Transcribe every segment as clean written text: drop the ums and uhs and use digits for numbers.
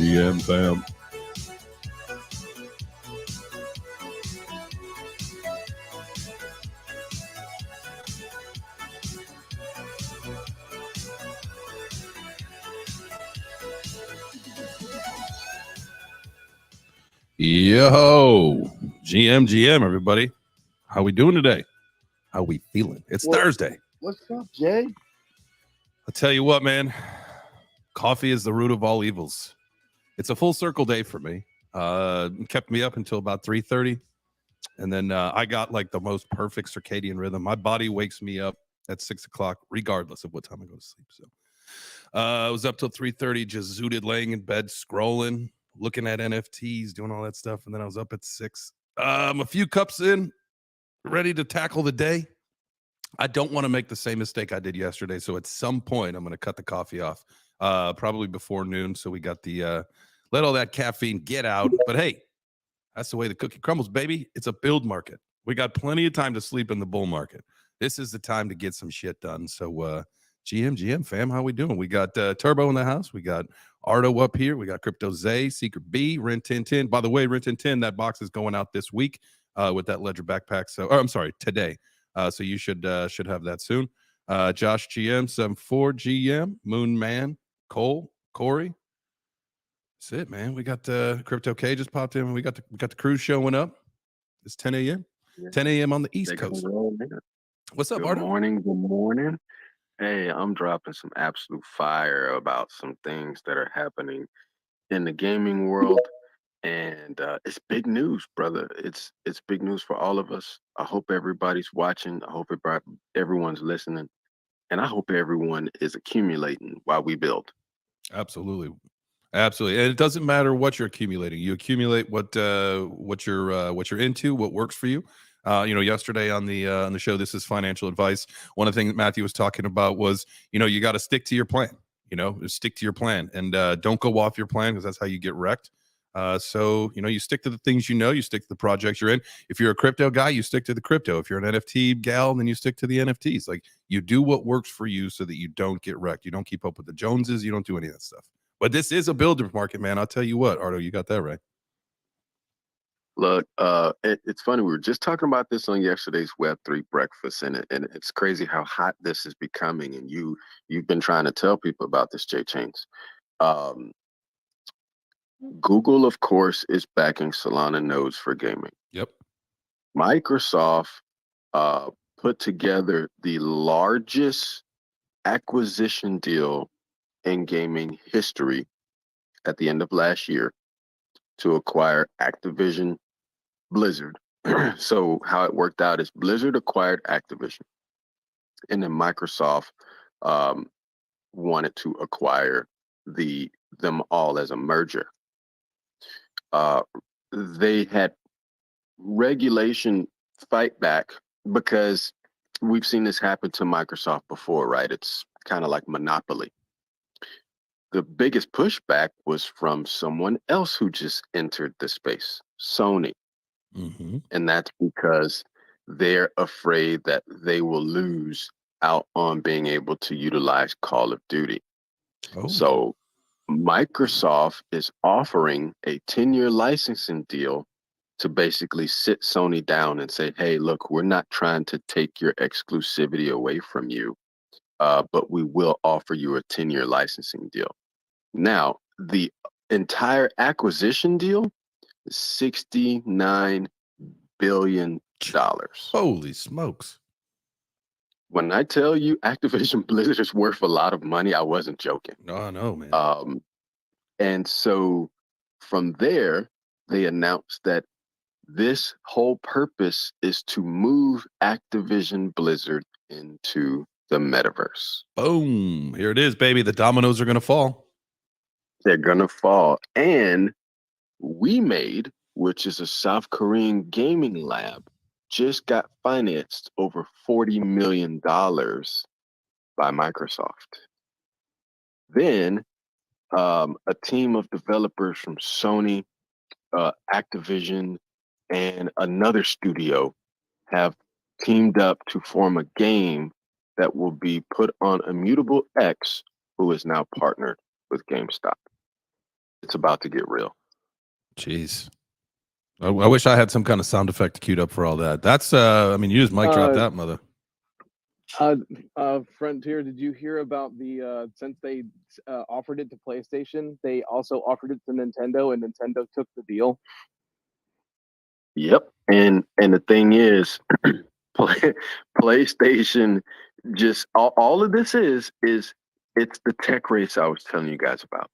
GM fam. Yo, GM, everybody. How we doing today? How we feeling? It's Thursday. What's up, Jay? I'll tell you what, man. Coffee is the root of all evils. It's a full circle day for me. Kept me up until about 3:30. And then I got like the most perfect circadian rhythm. My body wakes me up at 6 o'clock, regardless of what time I go to sleep. So I was up till 3:30, just zooted, laying in bed, scrolling, looking at NFTs, doing all that stuff. And then I was up at 6. A few cups in, ready to tackle the day. I don't want to make the same mistake I did yesterday. So at some point, I'm going to cut the coffee off, probably before noon. So we got the let all that caffeine get out. But hey, that's the way the cookie crumbles, baby. It's a build market. We got plenty of time to sleep in the bull market. This is the time to get some shit done. So GM fam, how we doing? We got Turbo in the house. We got Ardo up here. We got Crypto Zay, Secret B, Ren 1010. By the way, Ren 1010, that box is going out this week with that Ledger backpack. So, I'm sorry, today. So you should have that soon. Josh GM, 74 GM, Moon Man, Cole, Corey. That's it, man. We got Crypto K just popped in. We got the crew showing up. It's 10 a.m. Yeah. 10 a.m. on the East Coast. What's up, Ardo? Good morning. Hey, I'm dropping some absolute fire about some things that are happening in the gaming world. And it's big news, brother. It's big news for all of us. I hope everybody's watching. I hope everyone's listening. And I hope everyone is accumulating while we build. Absolutely. And it doesn't matter what you're accumulating. You accumulate what you're into, what works for you. Yesterday on the show, This Is Financial Advice, one of the things that Matthew was talking about was, you got to stick to your plan. Stick to your plan and don't go off your plan, because that's how you get wrecked. So you stick to the things you stick to the projects you're in. If you're a crypto guy, you stick to the crypto. If you're an NFT gal, then you stick to the NFTs. Like, you do what works for you so that you don't get wrecked. You don't keep up with the Joneses. You don't do any of that stuff. But this is a builder market, man. I'll tell you what, Ardo, you got that right. Look, it's funny. We were just talking about this on yesterday's Web3 Breakfast, and it's crazy how hot this is becoming. And you've been trying to tell people about this, Jay Chains. Google, of course, is backing Solana nodes for gaming. Yep. Microsoft put together the largest acquisition deal in gaming history at the end of last year to acquire Activision Blizzard. So how it worked out is Blizzard acquired Activision, and then Microsoft wanted to acquire them all as a merger. They had regulation fight back, because we've seen this happen to Microsoft before, right? It's kind of like monopoly. The biggest pushback was from someone else who just entered the space, Sony. Mm-hmm. And that's because they're afraid that they will lose out on being able to utilize Call of Duty. Oh. So Microsoft is offering a 10-year licensing deal to basically sit Sony down and say, hey, look, we're not trying to take your exclusivity away from you, but we will offer you a 10-year licensing deal. Now, the entire acquisition deal is $69 billion. Holy smokes. When I tell you Activision Blizzard is worth a lot of money, I wasn't joking. No, I know, man. And so from there, they announced that this whole purpose is to move Activision Blizzard into the metaverse. Boom. Here it is, baby. The dominoes are going to fall. They're going to fall. And WeMade, which is a South Korean gaming lab, just got financed over $40 million by Microsoft. Then a team of developers from Sony, Activision, and another studio have teamed up to form a game that will be put on Immutable X, who is now partnered with GameStop. It's about to get real. Jeez. I wish I had some kind of sound effect queued up for all that. That's I mean, you just mic drop that, mother. Frontier, did you hear about the since they offered it to PlayStation, they also offered it to Nintendo, and Nintendo took the deal? Yep. And the thing is, PlayStation just all of this is it's the tech race I was telling you guys about.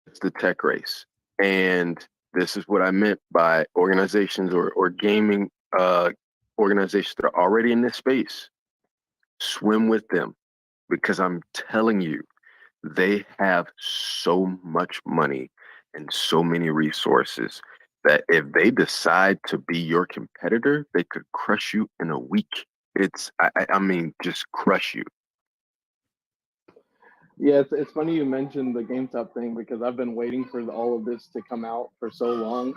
It's the tech race. And this is what I meant by organizations or gaming organizations that are already in this space. Swim with them, because I'm telling you, they have so much money and so many resources that if they decide to be your competitor, they could crush you in a week. I mean, just crush you. Yeah, it's funny you mentioned the GameStop thing, because I've been waiting for all of this to come out for so long.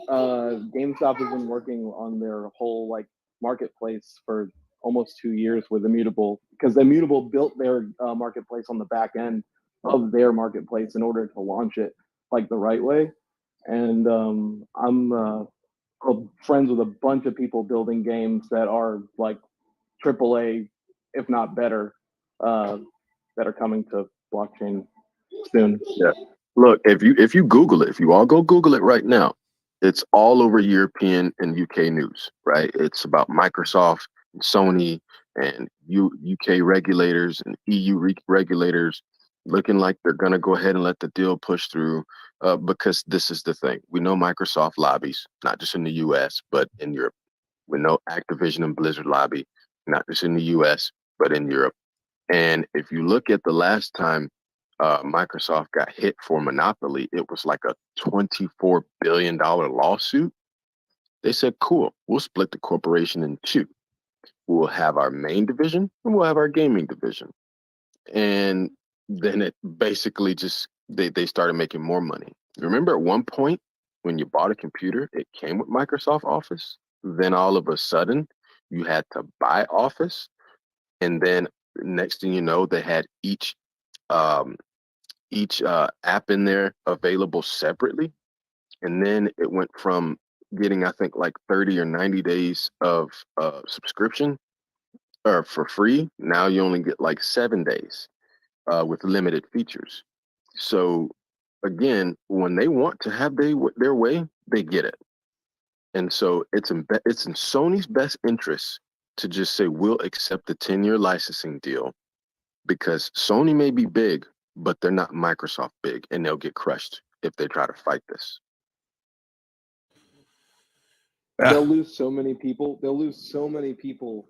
GameStop has been working on their whole like marketplace for almost 2 years with Immutable, because Immutable built their marketplace on the back end of their marketplace in order to launch it like the right way. And I'm friends with a bunch of people building games that are like AAA, if not better, that are coming to blockchain soon. Yeah. Look, if you Google it, if you all go Google it right now, it's all over European and UK news, right? It's about Microsoft and Sony and UK regulators and EU regulators looking like they're going to go ahead and let the deal push through, because this is the thing. We know Microsoft lobbies, not just in the US, but in Europe. We know Activision and Blizzard lobby, not just in the US, but in Europe. And if you look at the last time Microsoft got hit for monopoly, it was like a $24 billion lawsuit. They said, cool, we'll split the corporation in two. We'll have our main division and we'll have our gaming division. And then it basically just, they started making more money. Remember at one point when you bought a computer, it came with Microsoft Office. Then all of a sudden you had to buy Office. And then next thing you know, they had each app in there available separately. And then it went from getting, I think, like 30 or 90 days of subscription or for free. Now you only get like 7 days with limited features. So again, when they want to have their way, they get it. And so it's in Sony's best interest to just say, we'll accept the 10-year licensing deal, because Sony may be big, but they're not Microsoft big, and they'll get crushed if they try to fight this. They'll lose so many people. They'll lose so many people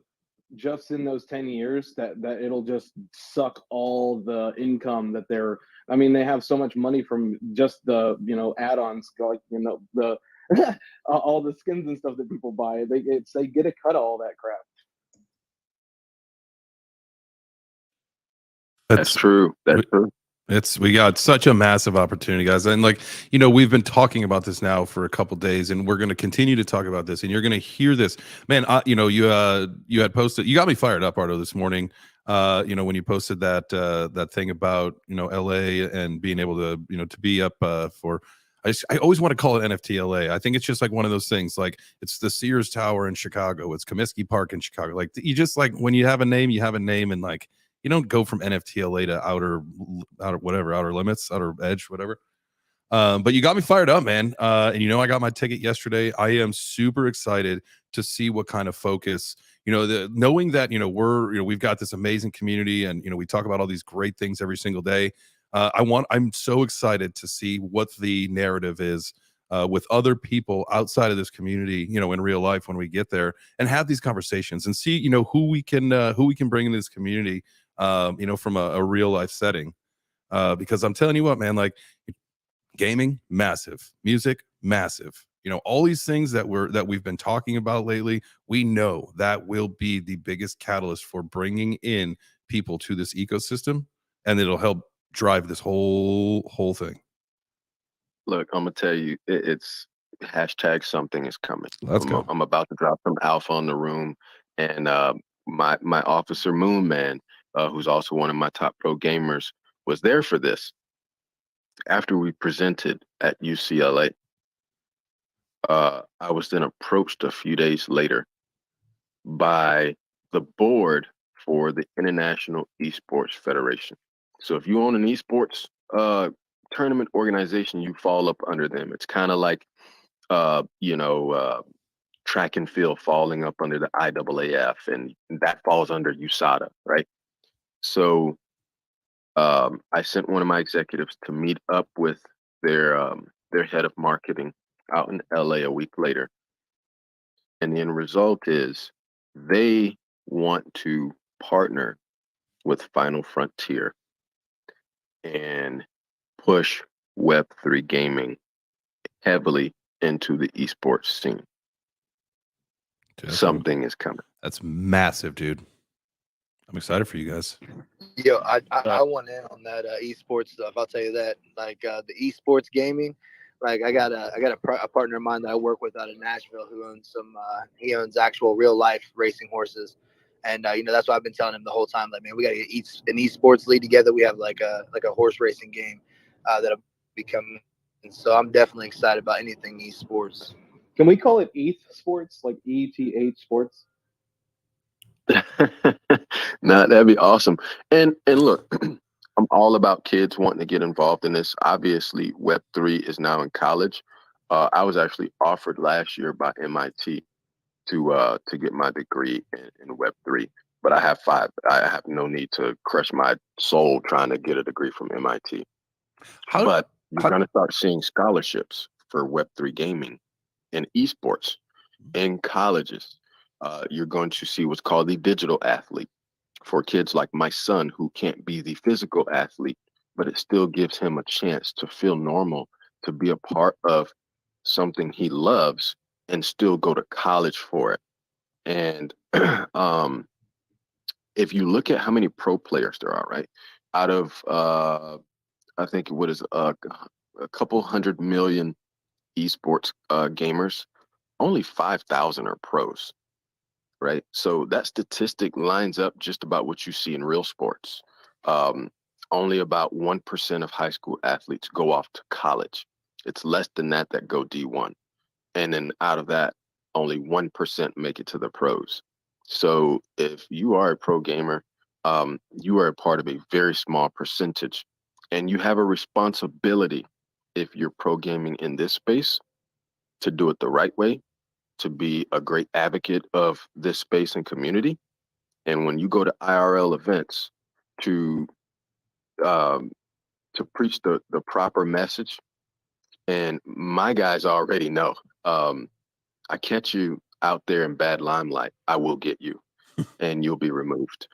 just in those 10 years that it'll just suck all the income that they're, I mean, they have so much money from just the, add-ons, like, the all the skins and stuff that people buy. They get a cut of all that crap. That's true. That's true. We got such a massive opportunity, guys. And like, we've been talking about this now for a couple days, and we're going to continue to talk about this, and you're going to hear this, man. You had posted, you got me fired up, Ardo, this morning. When you posted that thing about, LA and being able to, to be up for, I always want to call it NFT LA. I think it's just like one of those things, like it's the Sears Tower in Chicago. It's Comiskey Park in Chicago. Like you just, like, when you have a name, you have a name, and like, you don't go from NFT LA to outer limits, outer edge, whatever. But you got me fired up, man. And I got my ticket yesterday. I am super excited to see what kind of focus, knowing that, we've got this amazing community and, we talk about all these great things every single day. I'm so excited to see what the narrative is with other people outside of this community, in real life when we get there and have these conversations and see, who we can bring into this community, from a real life setting. Because I'm telling you what, man, like gaming, massive, music, massive. All these things that we've been talking about lately, we know that will be the biggest catalyst for bringing in people to this ecosystem, and it'll help drive this whole thing. Look, I'm gonna tell you, it's hashtag something is coming. Let's go. I'm about to drop some alpha on the room, and my officer Moon Man, who's also one of my top pro gamers, was there for this. After we presented at UCLA, I was then approached a few days later by the board for the International Esports Federation. So if you own an esports tournament organization, you fall up under them. It's kind of like track and field falling up under the IAAF, and that falls under USADA, right? So I sent one of my executives to meet up with their head of marketing out in LA a week later. And the end result is they want to partner with Final Frontier and push Web3 gaming heavily into the esports scene. Dude, something is coming. That's massive, dude. I'm excited for you guys. Yo, I want in on that esports stuff. I'll tell you that. Like the esports gaming, like I got a partner of mine that I work with out of Nashville who owns he owns actual real life racing horses, and that's what I've been telling him the whole time. Like, man, we got to get an esports league together. We have like a horse racing game that'll be coming, and so I'm definitely excited about anything esports. Can we call it ETH Sports, like ETH Sports? Nah, that'd be awesome. And look, I'm all about kids wanting to get involved in this. Obviously, Web3 is now in college. I was actually offered last year by MIT to get my degree in Web3, but I have no need to crush my soul trying to get a degree from MIT. But you're going to start seeing scholarships for Web3 gaming and esports in colleges. You're going to see what's called the digital athlete for kids like my son who can't be the physical athlete, but it still gives him a chance to feel normal, to be a part of something he loves and still go to college for it. And if you look at how many pro players there are, right, out of I think what is a couple 100 million esports gamers, only 5,000 are pros. Right. So that statistic lines up just about what you see in real sports. Only about 1% of high school athletes go off to college. It's less than that go D1. And then out of that, only 1% make it to the pros. So if you are a pro gamer, you are a part of a very small percentage. And you have a responsibility, if you're pro gaming in this space, to do it the right way, to be a great advocate of this space and community. And when you go to IRL events to preach the proper message, and my guys already know, I catch you out there in bad limelight, I will get you and you'll be removed.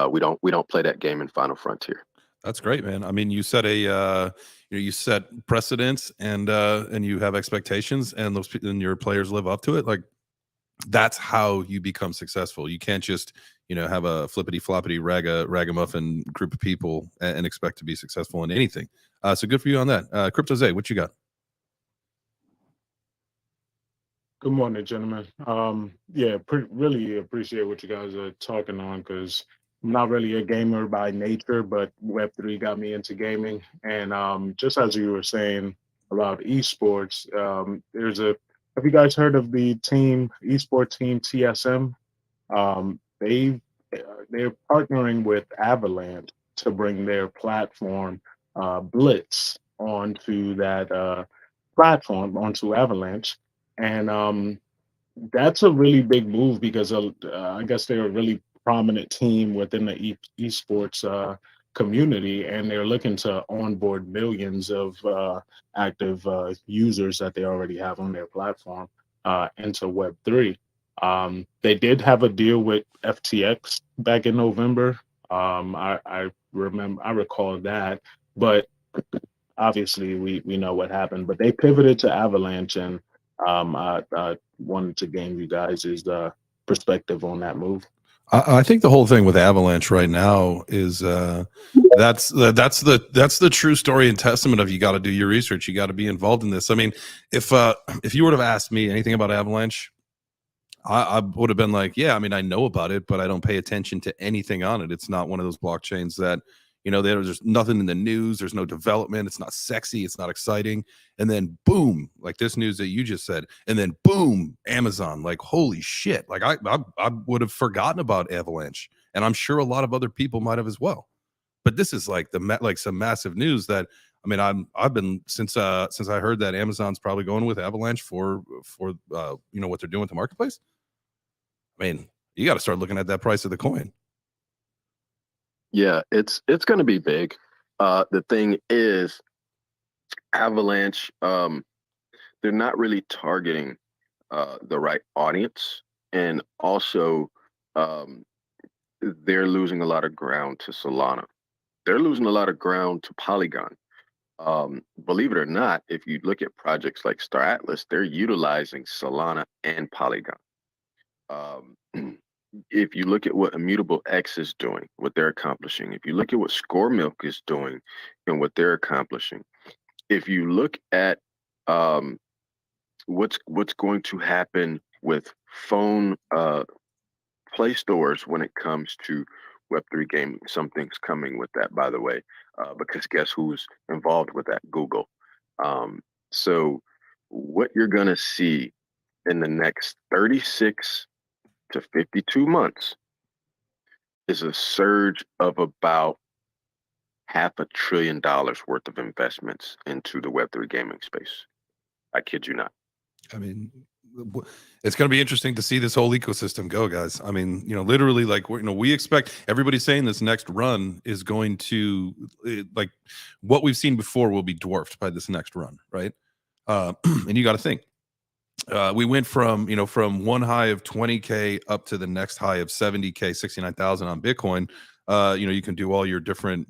We don't play that game in Final Frontier. That's great, man. I mean, you set you set precedents and you have expectations, and and your players live up to it. Like, that's how you become successful. You can't just, have a flippity floppity ragamuffin group of people and expect to be successful in anything. So good for you on that. Crypto Zay, what you got? Good morning, gentlemen. Really appreciate what you guys are talking on, because I'm not really a gamer by nature, but Web3 got me into gaming. And just as you were saying about esports, have you guys heard of the esports team TSM? They're partnering with Avalanche to bring their platform Blitz onto that platform, onto Avalanche. And that's a really big move because I guess they're a really prominent team within the esports community, and they're looking to onboard millions of active users that they already have on their platform into Web3. They did have a deal with FTX back in November. I recall that, but obviously we know what happened. But they pivoted to Avalanche, and I wanted to gain you guys' perspective on that move. I think the whole thing with Avalanche right now is that's the true story and testament of you got to do your research. You got to be involved in this. I mean, if you would have asked me anything about Avalanche, I would have been like, yeah, I mean, I know about it, but I don't pay attention to anything on it. It's not one of those blockchains that, there's nothing in the news. There's no development. It's not sexy. It's not exciting. And then boom, like this news that you just said, and then boom, Amazon, like, holy shit. Like I would have forgotten about Avalanche, and I'm sure a lot of other people might have as well. But this is like some massive news that, I mean, I've been since I heard that Amazon's probably going with Avalanche for what they're doing with the marketplace. I mean, you got to start looking at that price of the coin. Yeah, it's going to be big. The thing is, Avalanche, they're not really targeting the right audience, and also they're losing a lot of ground to Solana. They're losing a lot of ground to Polygon. Believe it or not, if you look at projects like Star Atlas, they're utilizing Solana and Polygon. If you look at what Immutable X is doing, what they're accomplishing, if you look at what Score Milk is doing and what they're accomplishing, if you look at what's going to happen with phone Play stores when it comes to Web3 gaming, something's coming with that, by the way, because guess who's involved with that? Google. So what you're going to see in the next 36 to 52 months is a surge of about $500 billion worth of investments into the Web3 gaming space. I kid you not. I mean, it's going to be interesting to see this whole ecosystem go, guys. I mean, literally, like, we expect, everybody's saying this next run is going to, like, what we've seen before will be dwarfed by this next run, right? And you got to think, we went from one high of 20K up to the next high of 70K, 69,000 on Bitcoin. You can do all your different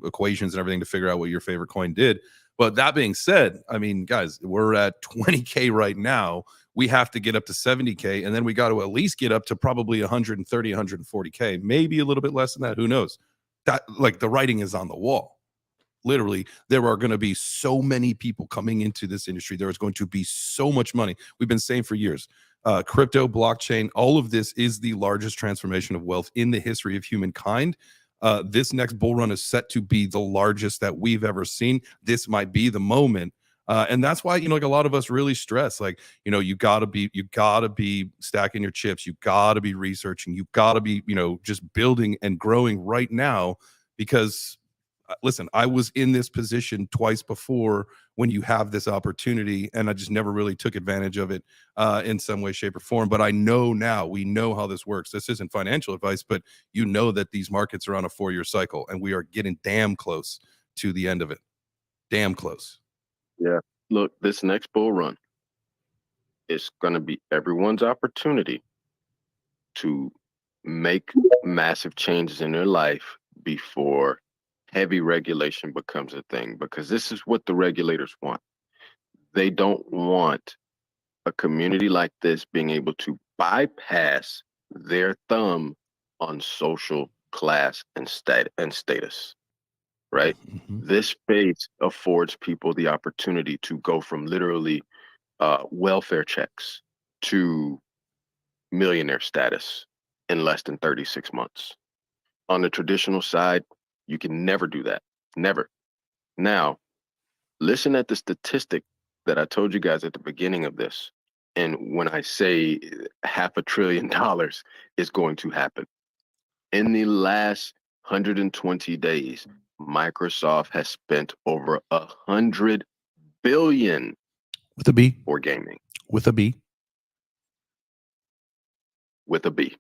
equations and everything to figure out what your favorite coin did. But that being said, I mean, guys, we're at 20K right now. We have to get up to 70K, and then we got to at least get up to probably 130, 140K, maybe a little bit less than that. Who knows? That, like, the writing is on the wall. Literally, there are going to be so many people coming into this industry. There is going to be so much money. We've been saying for years, crypto, blockchain, all of this is the largest transformation of wealth in the history of humankind. This next bull run is set to be the largest that we've ever seen. This might be the moment. And that's why, like, a lot of us really stress, like, you gotta be stacking your chips. You gotta be researching. You gotta be, just building and growing right now, because listen, I was in this position twice before when you have this opportunity, and I just never really took advantage of it in some way, shape, or form. But I know now, we know how this works. This isn't financial advice, but that these markets are on a 4-year cycle, and we are getting damn close to the end of it. Damn close. Yeah. Look, this next bull run is going to be everyone's opportunity to make massive changes in their life before heavy regulation becomes a thing, because this is what the regulators want. They don't want a community like this being able to bypass their thumb on social class and status, right? Mm-hmm. This space affords people the opportunity to go from literally welfare checks to millionaire status in less than 36 months. On the traditional side, you can never do that. Never. Now, listen at the statistic that I told you guys at the beginning of this. And when I say $500 billion is going to happen, in the last 120 days, Microsoft has spent over $100 billion with a B. for gaming. With a B. With a B.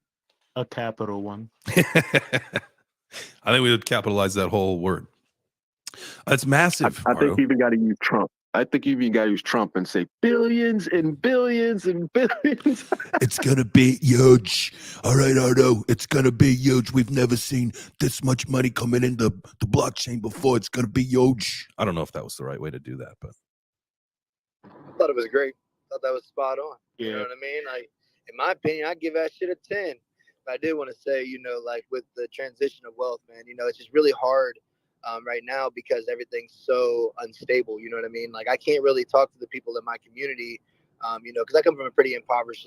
A capital one. I think we would capitalize that whole word. That's massive. I think you even got to use Trump. I think you even got to use Trump and say billions and billions and billions. It's going to be huge. All right, Ardo, it's going to be huge. We've never seen this much money coming into the blockchain before. It's going to be huge. I don't know if that was the right way to do that, but I thought it was great. I thought that was spot on. Yeah. You know what I mean? Like, in my opinion, I give that shit a 10. But I did want to say, you know, like with the transition of wealth, man, you know, it's just really hard right now because everything's so unstable. You know what I mean? Like, I can't really talk to the people in my community, you know, because I come from a pretty impoverished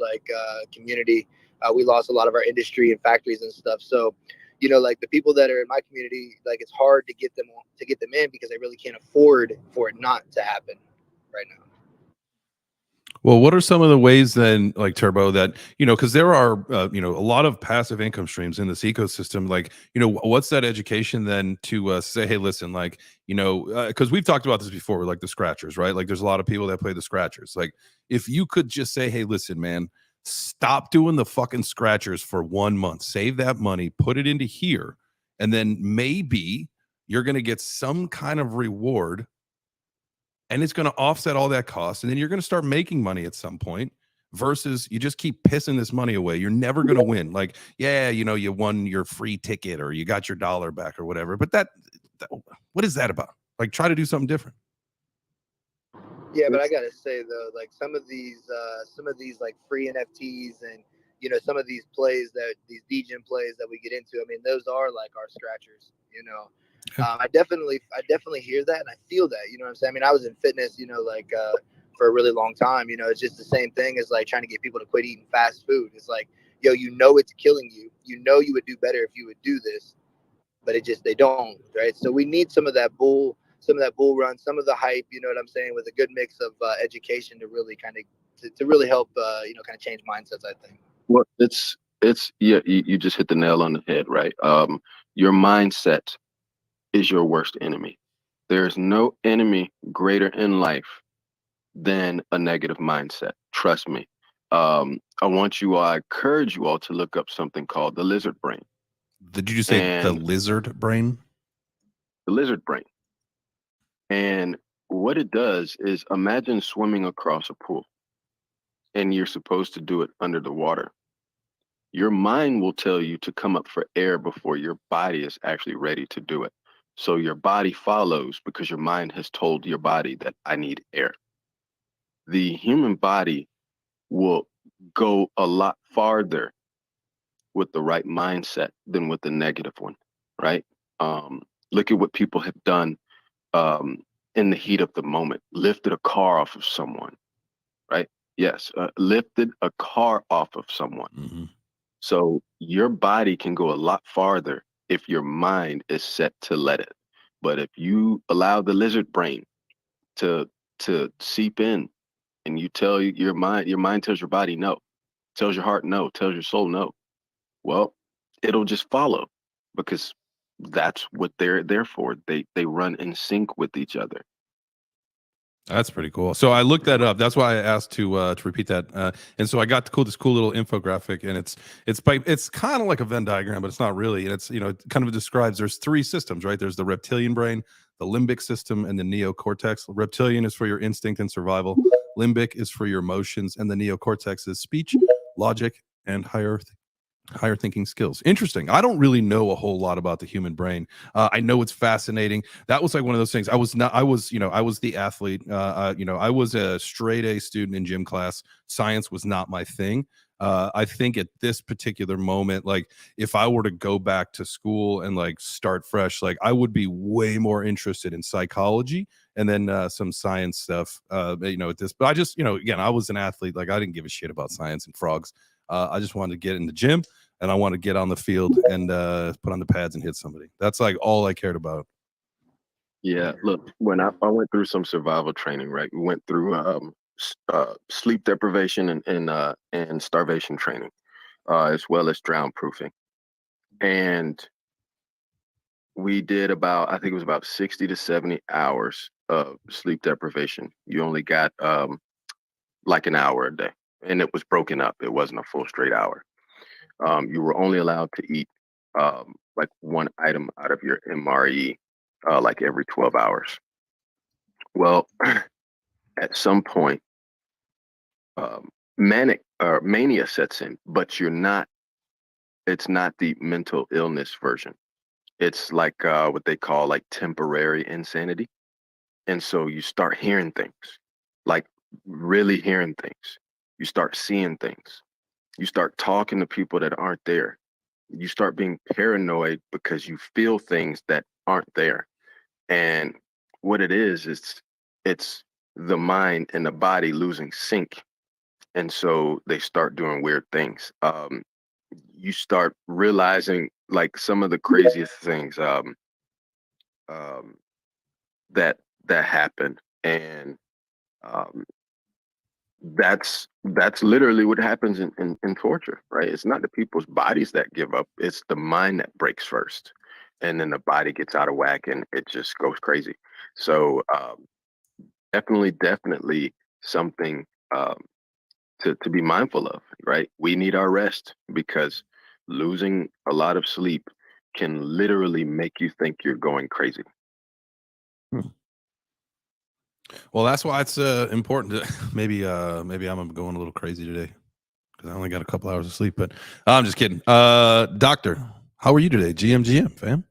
community. We lost a lot of our industry and factories and stuff. So, you know, like the people that are in my community, like it's hard to get them in because they really can't afford for it not to happen right now. well, what are some of the ways then, like Turbo, that, you know, because there are, you know, a lot of passive income streams in this ecosystem. Like, you know, what's that education then to say, hey, listen, like, you know, because we've talked about this before with like the scratchers, right? Like, there's a lot of people that play the scratchers. Like, if you could just say, hey, listen, man, stop doing the fucking scratchers for 1 month, save that money, put it into here, and then maybe you're going to get some kind of reward. And it's going to offset all that cost. And then you're going to start making money at some point versus you just keep pissing this money away. You're never going to win. Like, yeah, you know, you won your free ticket or you got your $1 back or whatever. But that what is that about? Like, try to do something different. Yeah, but I gotta say though, like some of these like free NFTs and you know some of these plays that these DGen plays that we get into. I mean, those are like our scratchers. You know, I definitely hear that and I feel that. You know what I'm saying? I mean, I was in fitness, you know, like for a really long time. You know, it's just the same thing as like trying to get people to quit eating fast food. It's like, yo, you know, it's killing you. You know, you would do better if you would do this, but they don't, right? So we need some of that bull run, some of the hype, you know what I'm saying, with a good mix of education to really kind of to really help you know, kind of change mindsets, I think. Well, it's yeah, you just hit the nail on the head, right? Your mindset is your worst enemy. There's no enemy greater in life than a negative mindset. Trust me. I encourage you all to look up something called the lizard brain. Did you say the And lizard brain? the lizard brain. And what it does is imagine swimming across a pool and you're supposed to do it under the water. Your mind will tell you to come up for air before your body is actually ready to do it. So your body follows because your mind has told your body that I need air. The human body will go a lot farther with the right mindset than with the negative one, right? Look at what people have done in the heat of the moment, lifted a car off of someone, right? Yes, lifted a car off of someone. Mm-hmm. So your body can go a lot farther if your mind is set to let it. But if you allow the lizard brain to seep in and you tell your mind tells your body no, tells your heart no, tells your soul no, well, it'll just follow because that's what they're there for. They run in sync with each other. That's pretty cool. So I looked that up. That's why I asked to repeat that. And so I got this cool little infographic, and it's kind of like a Venn diagram, but it's not really. And it's, you know, it kind of describes there's 3 systems, right? There's the reptilian brain, the limbic system, and the neocortex. Reptilian is for your instinct and survival. Limbic is for your emotions, and the neocortex is speech, logic, and higher thinking skills. Interesting. I don't really know a whole lot about the human brain. I know it's fascinating. That was like one of those things. I was the athlete. You know, I was a straight A student in gym class. Science was not my thing. I think at this particular moment, like if I were to go back to school and like start fresh, like I would be way more interested in psychology and then some science stuff, you know, at this, but I just, you know, again, I was an athlete. Like I didn't give a shit about science and frogs. I just wanted to get in the gym and I want to get on the field and put on the pads and hit somebody. That's like all I cared about. Yeah, look, when I went through some survival training, right? We went through sleep deprivation and starvation training, as well as drown proofing. And we did about, I think it was about 60 to 70 hours of sleep deprivation. You only got like an hour a day, and it was broken up. It wasn't a full straight hour. You were only allowed to eat like one item out of your MRE like every 12 hours. Well, at some point, manic or mania sets in, but it's not the mental illness version. It's like what they call like temporary insanity. And so you start hearing things, like really hearing things. You start seeing things. You start talking to people that aren't there. You start being paranoid because you feel things that aren't there. And what it is, it's the mind and the body losing sync. And so they start doing weird things. You start realizing like some of the craziest things um, that happen. And um, that's literally what happens in torture, right? It's not the people's bodies that give up, it's the mind that breaks first, and then the body gets out of whack and it just goes crazy. So definitely something to be mindful of, right? We need our rest because losing a lot of sleep can literally make you think you're going crazy. Well, that's why it's important to maybe I'm going a little crazy today because I only got a couple hours of sleep. But I'm just kidding. Doctor, how are you today? GM, fam.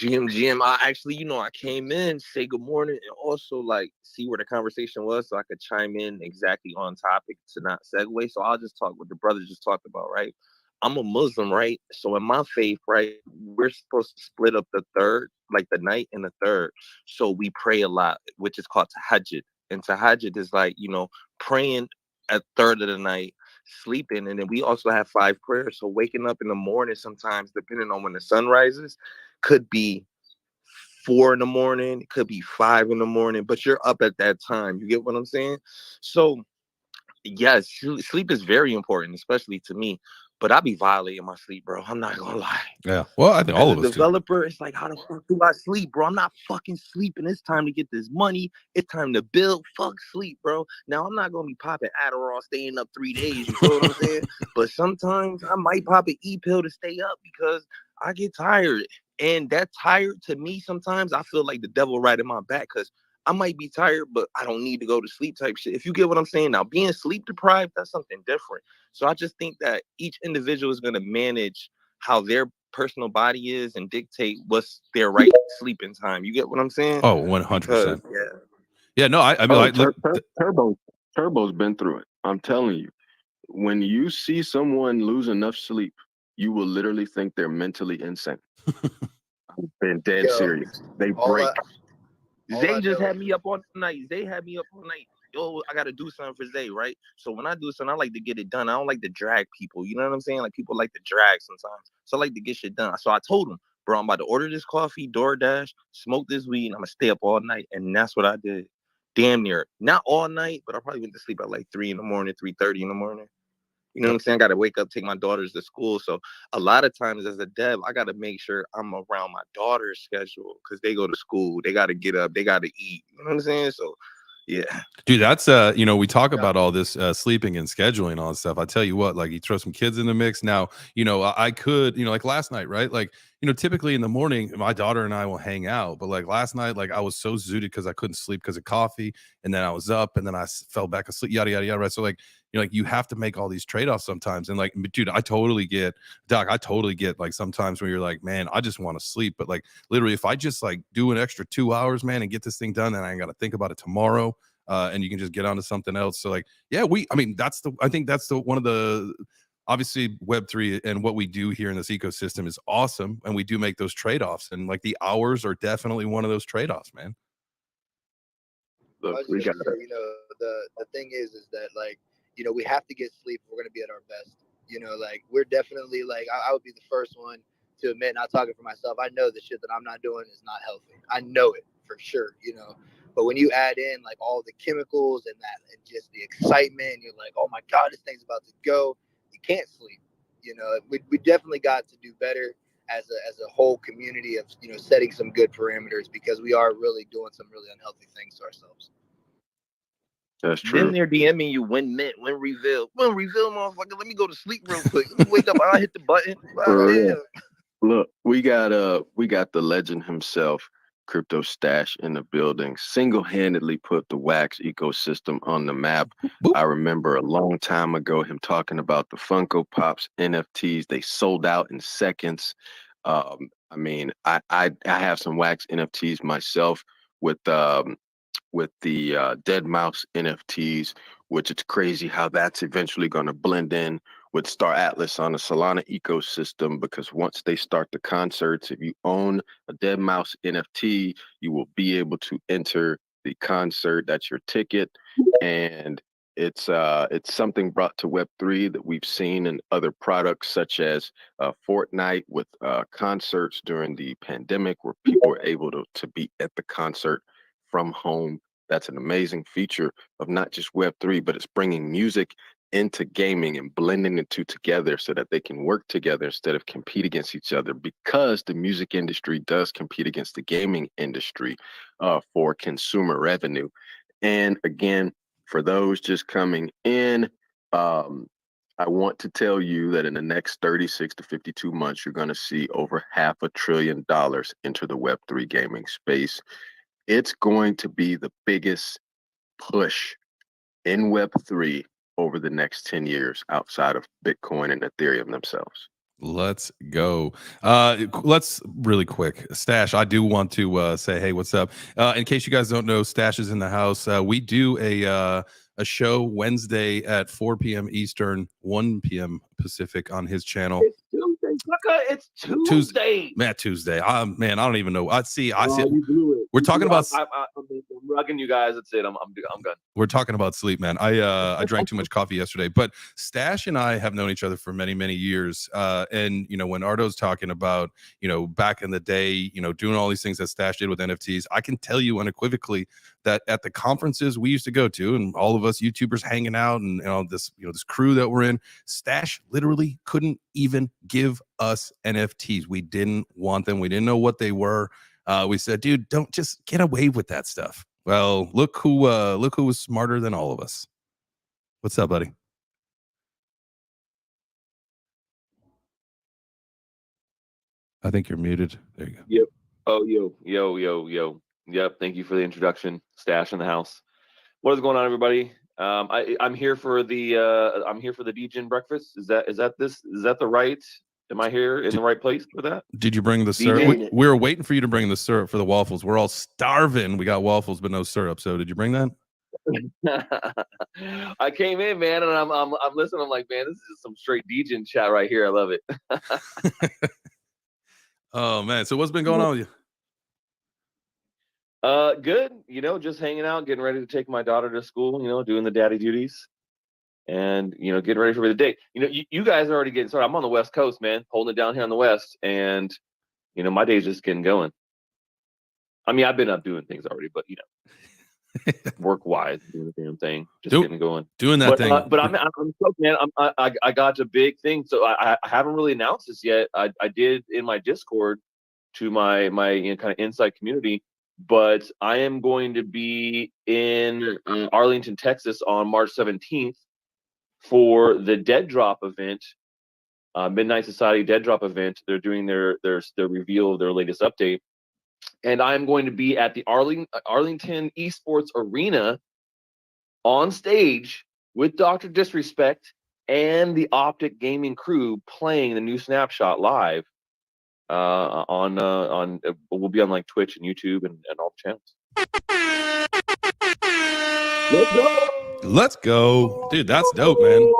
GM. I actually, I came in, say good morning, and also like see where the conversation was, so I could chime in exactly on topic to not segue. So I'll just talk what the brother just talked about, right? I'm a Muslim, right? So in my faith, right, we're supposed to split up the third, like the night and the third. So we pray a lot, which is called tahajjud. And tahajjud is like, praying a third of the night, sleeping, and then we also have 5 prayers. So waking up in the morning sometimes, depending on when the sun rises, could be 4 in the morning, it could be 5 in the morning, but you're up at that time. You get what I'm saying? So yes, sleep is very important, especially to me. But I be violating my sleep, bro. I'm not gonna lie. Yeah. Well, I think As all a of us do. developer, it's like, how the fuck do I sleep, bro? I'm not fucking sleeping. It's time to get this money. It's time to build. Fuck sleep, bro. Now, I'm not going to be popping Adderall, staying up 3 days. You feel what I'm saying? But sometimes I might pop an E-pill to stay up because I get tired. And that tired, to me, sometimes I feel like the devil right in my back because I might be tired, but I don't need to go to sleep type shit. If you get what I'm saying. Now, being sleep deprived, that's something different. So I just think that each individual is going to manage how their personal body is and dictate what's their right sleeping time. You get what I'm saying? Oh, 100%. Yeah. Yeah, no, I mean, like, Turbo's been through it. I'm telling you, when you see someone lose enough sleep, you will literally think they're mentally insane. I've been dead serious. They break. Zay just had me up all night. Zay had me up all night. Yo, I got to do something for Zay, right? So when I do something, I like to get it done. I don't like to drag people. You know what I'm saying? Like, people like to drag sometimes. So I like to get shit done. So I told him, bro, I'm about to order this coffee, DoorDash, smoke this weed, and I'm going to stay up all night. And that's what I did. Damn near. Not all night, but I probably went to sleep at like 3 in the morning, 3:30 in the morning. You know what I'm saying? I got to wake up, take my daughters to school. So a lot of times as a dev, I got to make sure I'm around my daughter's schedule because they go to school. They got to get up. They got to eat. You know what I'm saying? So, yeah. Dude, that's we talk about all this sleeping and scheduling, all this stuff. I tell you what, like, you throw some kids in the mix now. I could, like last night, right? Like, typically in the morning, my daughter and I will hang out. But like last night, like I was so zooted because I couldn't sleep because of coffee, and then I was up, and then I fell back asleep. Yada yada yada. Right? So like, you have to make all these trade-offs sometimes. And like, dude, I totally get, Doc. I totally get like sometimes where you're like, man, I just want to sleep. But like, literally, if I just like do an extra 2 hours, man, and get this thing done, then I ain't got to think about it tomorrow. And you can just get onto something else. So like, yeah, I think that's one of the, obviously Web3 and what we do here in this ecosystem is awesome. And we do make those trade-offs, and like the hours are definitely one of those trade-offs, man. Look, we got the thing is that like, we have to get sleep if we're going to be at our best. Like, we're definitely like, I would be the first one to admit, not talking for myself, I know the shit that I'm not doing is not healthy. I know it for sure, But when you add in like all the chemicals and that, and just the excitement, you're like, oh my God, this thing's about to go. You can't sleep. We definitely got to do better. as a whole community of, you know, setting some good parameters, because we are really doing some really unhealthy things to ourselves. That's true. Then they're DMing you when reveal, motherfucker. Let me go to sleep real quick. Let me wake up. I hit the button. For real. Damn. Look, we got the legend himself, Crypto Stash, in the building. Single-handedly put the wax ecosystem on the map. I remember a long time ago him talking about the Funko Pops NFTs. They sold out in seconds. I mean, I have some wax NFTs myself with the Dead Mouse NFTs, which it's crazy how that's eventually going to blend in with Star Atlas on the Solana ecosystem, because once they start the concerts, if you own a Dead Mouse NFT, you will be able to enter the concert. That's your ticket. And it's something brought to Web3 that we've seen in other products such as Fortnite with concerts during the pandemic, where people were able to be at the concert from home. That's an amazing feature of not just Web3, but it's bringing music into gaming and blending the two together so that they can work together instead of compete against each other, because the music industry does compete against the gaming industry for consumer revenue. And again, for those just coming in, I want to tell you that in the next 36 to 52 months, you're going to see over $500 billion enter the Web3 gaming space. It's going to be the biggest push in Web3 over the next 10 years outside of Bitcoin and Ethereum themselves. Let's go. Let's really quick. Stash, I do want to say, hey, what's up? In case you guys don't know, Stash is in the house. We do a show Wednesday at 4 p.m. Eastern, 1 p.m. Pacific on his channel. It's Tuesday, sucker. It's Tuesday. Tuesday. Man, I don't even know. You blew it. We're talking about. I'm rugging you guys. That's it. I'm done. We're talking about sleep, man. I drank too much coffee yesterday, but Stash and I have known each other for many, many years. And you know, when Ardo's talking about, you know, back in the day, you know, doing all these things that Stash did with NFTs, I can tell you unequivocally that at the conferences we used to go to, and all of us YouTubers hanging out, and all this, you know, this crew that we're in, Stash literally couldn't even give us NFTs. We didn't want them. We didn't know what they were. We said, dude, don't just get away with that stuff. Well, look who was smarter than all of us. What's up, buddy? I think you're muted. There you go. Yep. Oh, yo. Yep. Thank you for the introduction. Stash in the house. What is going on, everybody? I'm here for the DGen breakfast. Is that the right? Am I here in the right place for that? Did you bring the syrup? We were waiting for you to bring the syrup for the waffles. We're all starving. We got waffles, but no syrup. So did you bring that? I came in, man, and I'm listening. I'm like, man, this is some straight DGen chat right here. I love it. Oh man, so what's been going on with you? Good. You know, just hanging out, getting ready to take my daughter to school. You know, doing the daddy duties, and you know, getting ready for the day. You know, you guys are already getting started. I'm on the West Coast, man, holding it down here on the West, and you know, my day's just getting going. I mean, I've been up doing things already, but you know. Work-wise, doing the damn thing, just getting going, doing that thing. But I'm stoked, man. I got a big thing, so I haven't really announced this yet. I did in my Discord to my you know, kind of inside community, but I am going to be in Arlington, Texas on March 17th for the Dead Drop event, Midnight Society Dead Drop event. They're doing their reveal of their latest update. And I'm going to be at the Arlington Esports Arena on stage with Dr. Disrespect and the Optic Gaming crew playing the new Snapshot live on we'll be on like Twitch and YouTube and all the channels. Let's go. Dude, that's dope, man.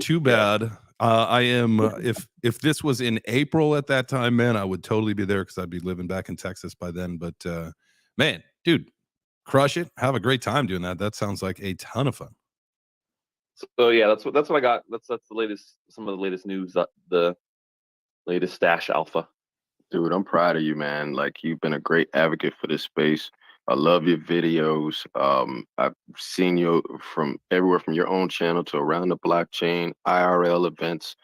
Too bad. I am if this was in April at that time, man, I would totally be there because I'd be living back in Texas by then. But man, dude, crush it. Have a great time doing that. That sounds like a ton of fun. So yeah, that's what I got. That's the latest, some of the latest news, the latest Stash Alpha. Dude, I'm proud of you, man. Like, you've been a great advocate for this space. I love your videos. I've seen you from everywhere from your own channel to around the blockchain, IRL events,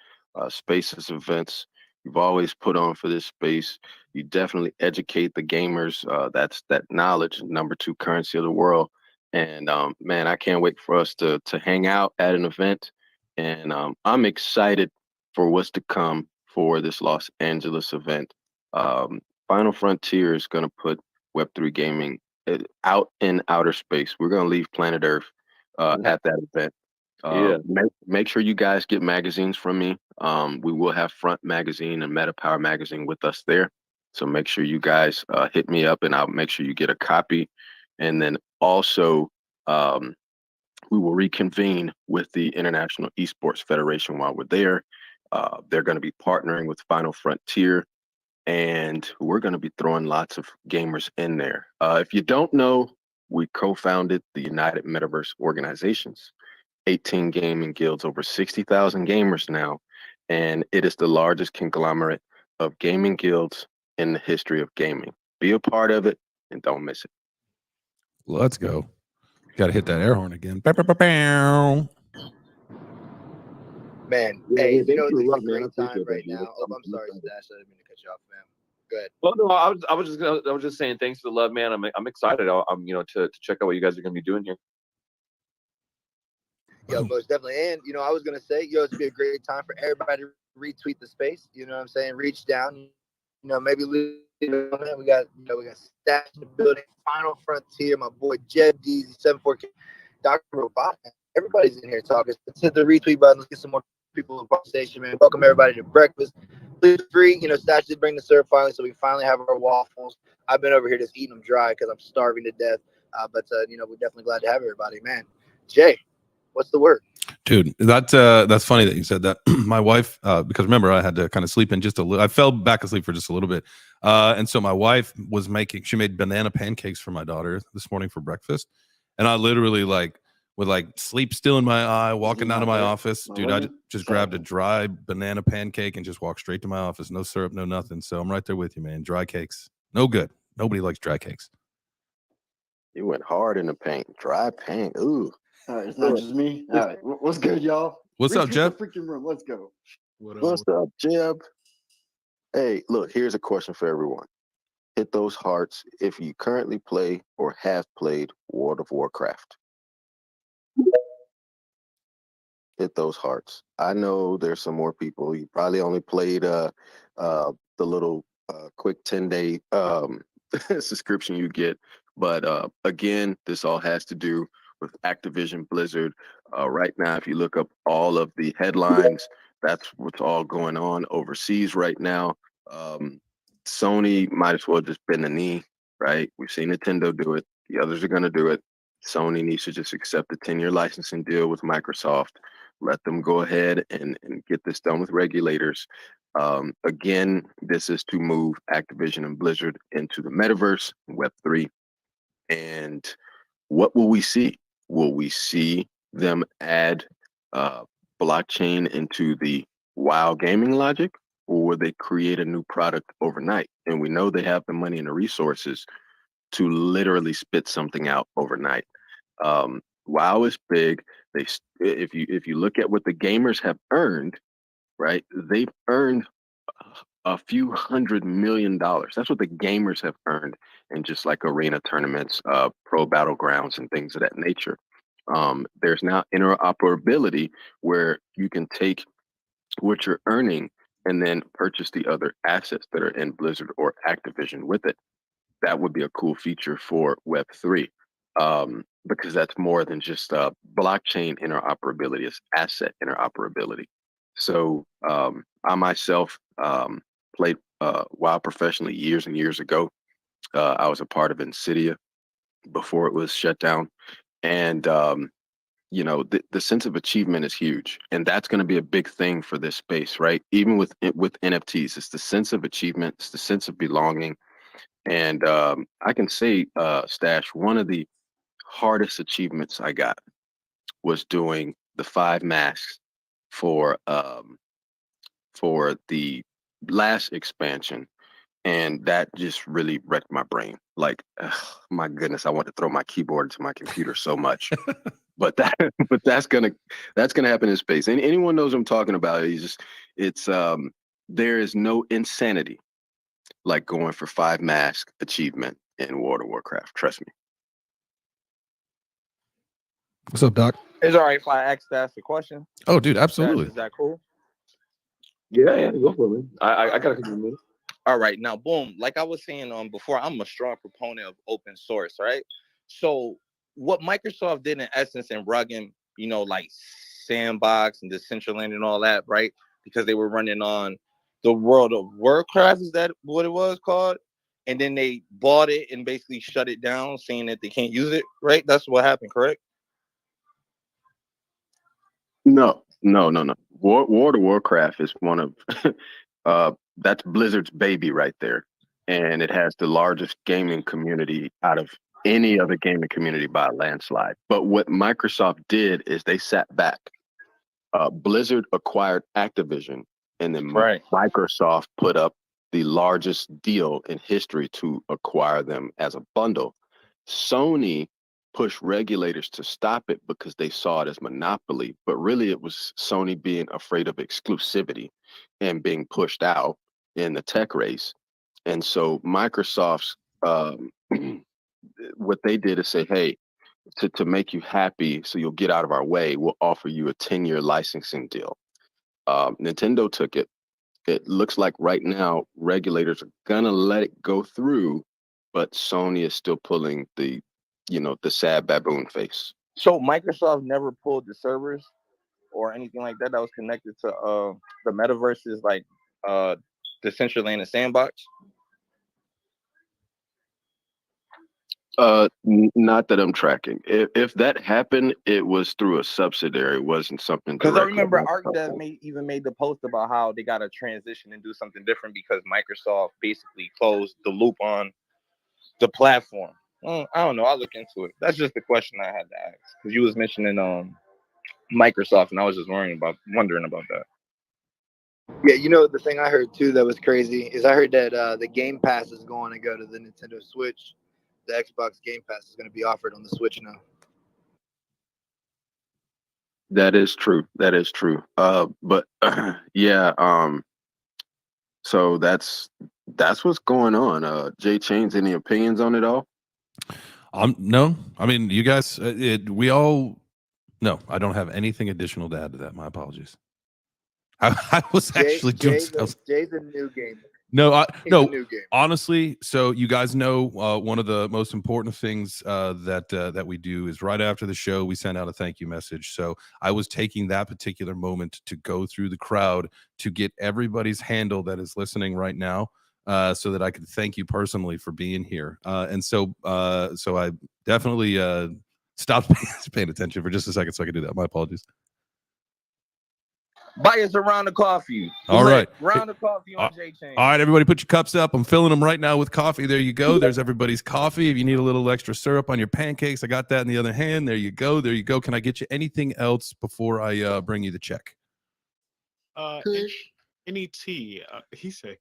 spaces events. You've always put on for this space. You definitely educate the gamers. That's that knowledge, number 2 currency of the world. And man, I can't wait for us to hang out at an event. And I'm excited for what's to come for this Los Angeles event. Um, Final Frontier is going to put Web3 gaming out in outer space. We're going to leave planet Earth at that event. Yeah. Make sure you guys get magazines from me. We will have Front Magazine and Meta Power Magazine with us there. So make sure you guys hit me up and I'll make sure you get a copy. And then also, we will reconvene with the International Esports Federation while we're there. They're going to be partnering with Final Frontier, and we're going to be throwing lots of gamers in there. If you don't know, we co-founded the United Metaverse Organizations. 18 gaming guilds, over 60,000 gamers now, and it is the largest conglomerate of gaming guilds in the history of gaming. Be a part of it and don't miss it. Let's go. Got to hit that air horn again. Bow, bow, bow, bow. Man, Yeah, hey, yeah, you know, thank you it's a a lot, man. I great time appreciate that, right dude. now. Oh, I'm sorry, Stash. I didn't mean to cut you off, man. Go ahead. Well, no, I was just saying thanks for the love, man. I'm to check out what you guys are gonna be doing here. Yo, most definitely. And, you know, I was going to say, yo, it's be a great time for everybody to retweet the space. You know what I'm saying? Reach down, you know, maybe leave a comment. We got Stash in the building, Final Frontier, my boy Jeb Deezy, 74K, Dr. Robot. Everybody's in here talking. Let's hit the retweet button. Let's get some more people in the conversation, man. Welcome everybody to breakfast. Please free. You know, Stash did bring the syrup finally, so we finally have our waffles. I've been over here just eating them dry because I'm starving to death. But you know, we're definitely glad to have everybody, man. Jay, what's the word? Dude, that's funny that you said that. My wife, because remember, I had to kind of sleep in just a little. I fell back asleep for just a little bit. And so my wife she made banana pancakes for my daughter this morning for breakfast. And I literally with sleep still in my eye, walking down to my office. Dude, I just grabbed a dry banana pancake and just walked straight to my office. No syrup, no nothing. So I'm right there with you, man. Dry cakes. No good. Nobody likes dry cakes. You went hard in the paint. Dry paint. Ooh. All right, it's not just me. All right, what's good, y'all? What's up, Retweet Jeb? the freaking room. Let's go. What's up, Jeb? Hey, look, here's a question for everyone. Hit those hearts if you currently play or have played World of Warcraft. Hit those hearts. I know there's some more people. You probably only played the little quick 10-day subscription you get. But again, this all has to do with Activision Blizzard. Right now, if you look up all of the headlines, that's what's all going on overseas right now. Sony might as well just bend the knee, right? We've seen Nintendo do it. The others are going to do it. Sony needs to just accept the 10-year licensing deal with Microsoft. Let them go ahead and get this done with regulators. Again, this is to move Activision and Blizzard into the metaverse, Web3. And what will we see? Will we see them add blockchain into the WoW gaming logic, or will they create a new product overnight? And we know they have the money and the resources to literally spit something out overnight. WoW is big. If you look at what the gamers have earned, right? They've earned a few $100 million. That's what the gamers have earned in just like arena tournaments, pro battlegrounds, and things of that nature. There's now interoperability where you can take what you're earning and then purchase the other assets that are in Blizzard or Activision with it. That would be a cool feature for Web3, because that's more than just blockchain interoperability, it's asset interoperability. So I myself played WoW professionally years and years ago. I was a part of Insidia before it was shut down. And, you know, the sense of achievement is huge. And that's going to be a big thing for this space, right? Even with NFTs, it's the sense of achievement, it's the sense of belonging. And I can say, Stash, one of the hardest achievements I got was doing the 5 masks for the last expansion, and that just really wrecked my brain. Like, my goodness, I want to throw my keyboard into my computer so much. but that's gonna happen in space. And anyone knows what I'm talking about. It's there is no insanity like going for 5 mask achievement in World of Warcraft. Trust me. What's up, Doc? It's all right if I ask a question. Oh, dude, absolutely. Is that cool? Yeah, go for it, man. I got a couple of minutes. All right, now, boom. Like I was saying before, I'm a strong proponent of open source, right? So what Microsoft did in essence in rugging, like Sandbox and Decentraland and all that, right? Because they were running on the World of Warcraft, is that what it was called? And then they bought it and basically shut it down, saying that they can't use it, right? That's what happened, correct? No. World of Warcraft is one of that's Blizzard's baby right there, and it has the largest gaming community out of any other gaming community by a landslide. But what Microsoft did is they sat back. Blizzard acquired Activision, and then Right. Microsoft put up the largest deal in history to acquire them as a bundle. Sony pushed regulators to stop it because they saw it as monopoly, but really it was Sony being afraid of exclusivity and being pushed out in the tech race. And so Microsoft's what they did is say, hey, to make you happy so you'll get out of our way, we'll offer you a 10-year licensing deal. Nintendo took it. It looks like right now regulators are gonna let it go through, but Sony is still pulling the sad baboon face. So Microsoft never pulled the servers or anything like that was connected to the metaverses like Decentraland and Sandbox? Not that I'm tracking. If that happened, it was through a subsidiary. It wasn't something. Because I remember ArcDev even made the post about how they got to transition and do something different because Microsoft basically closed the loop on the platform. I don't know. I'll look into it. That's just the question I had to ask because you was mentioning Microsoft, and I was just wondering about that. Yeah, the thing I heard too that was crazy is I heard that the Game Pass is going to go to the Nintendo Switch. The Xbox Game Pass is going to be offered on the Switch now. That is true. But yeah. So that's what's going on. Jay Chains, any opinions on it all? No. I mean, you guys, no. I don't have anything additional to add to that. My apologies. I was actually doing. Jay's a new gamer. No, He's a new gamer. Honestly, so you guys know one of the most important things that we do is right after the show we send out a thank you message. So I was taking that particular moment to go through the crowd to get everybody's handle that is listening right now, so that I could thank you personally for being here. And so I definitely stopped paying attention for just a second so I could do that. My apologies. Buy us a round of coffee. All right. Round of coffee on J Chain. All right, everybody put your cups up. I'm filling them right now with coffee. There you go. There's everybody's coffee. If you need a little extra syrup on your pancakes, I got that in the other hand. There you go. Can I get you anything else before I bring you the check? Any tea? He said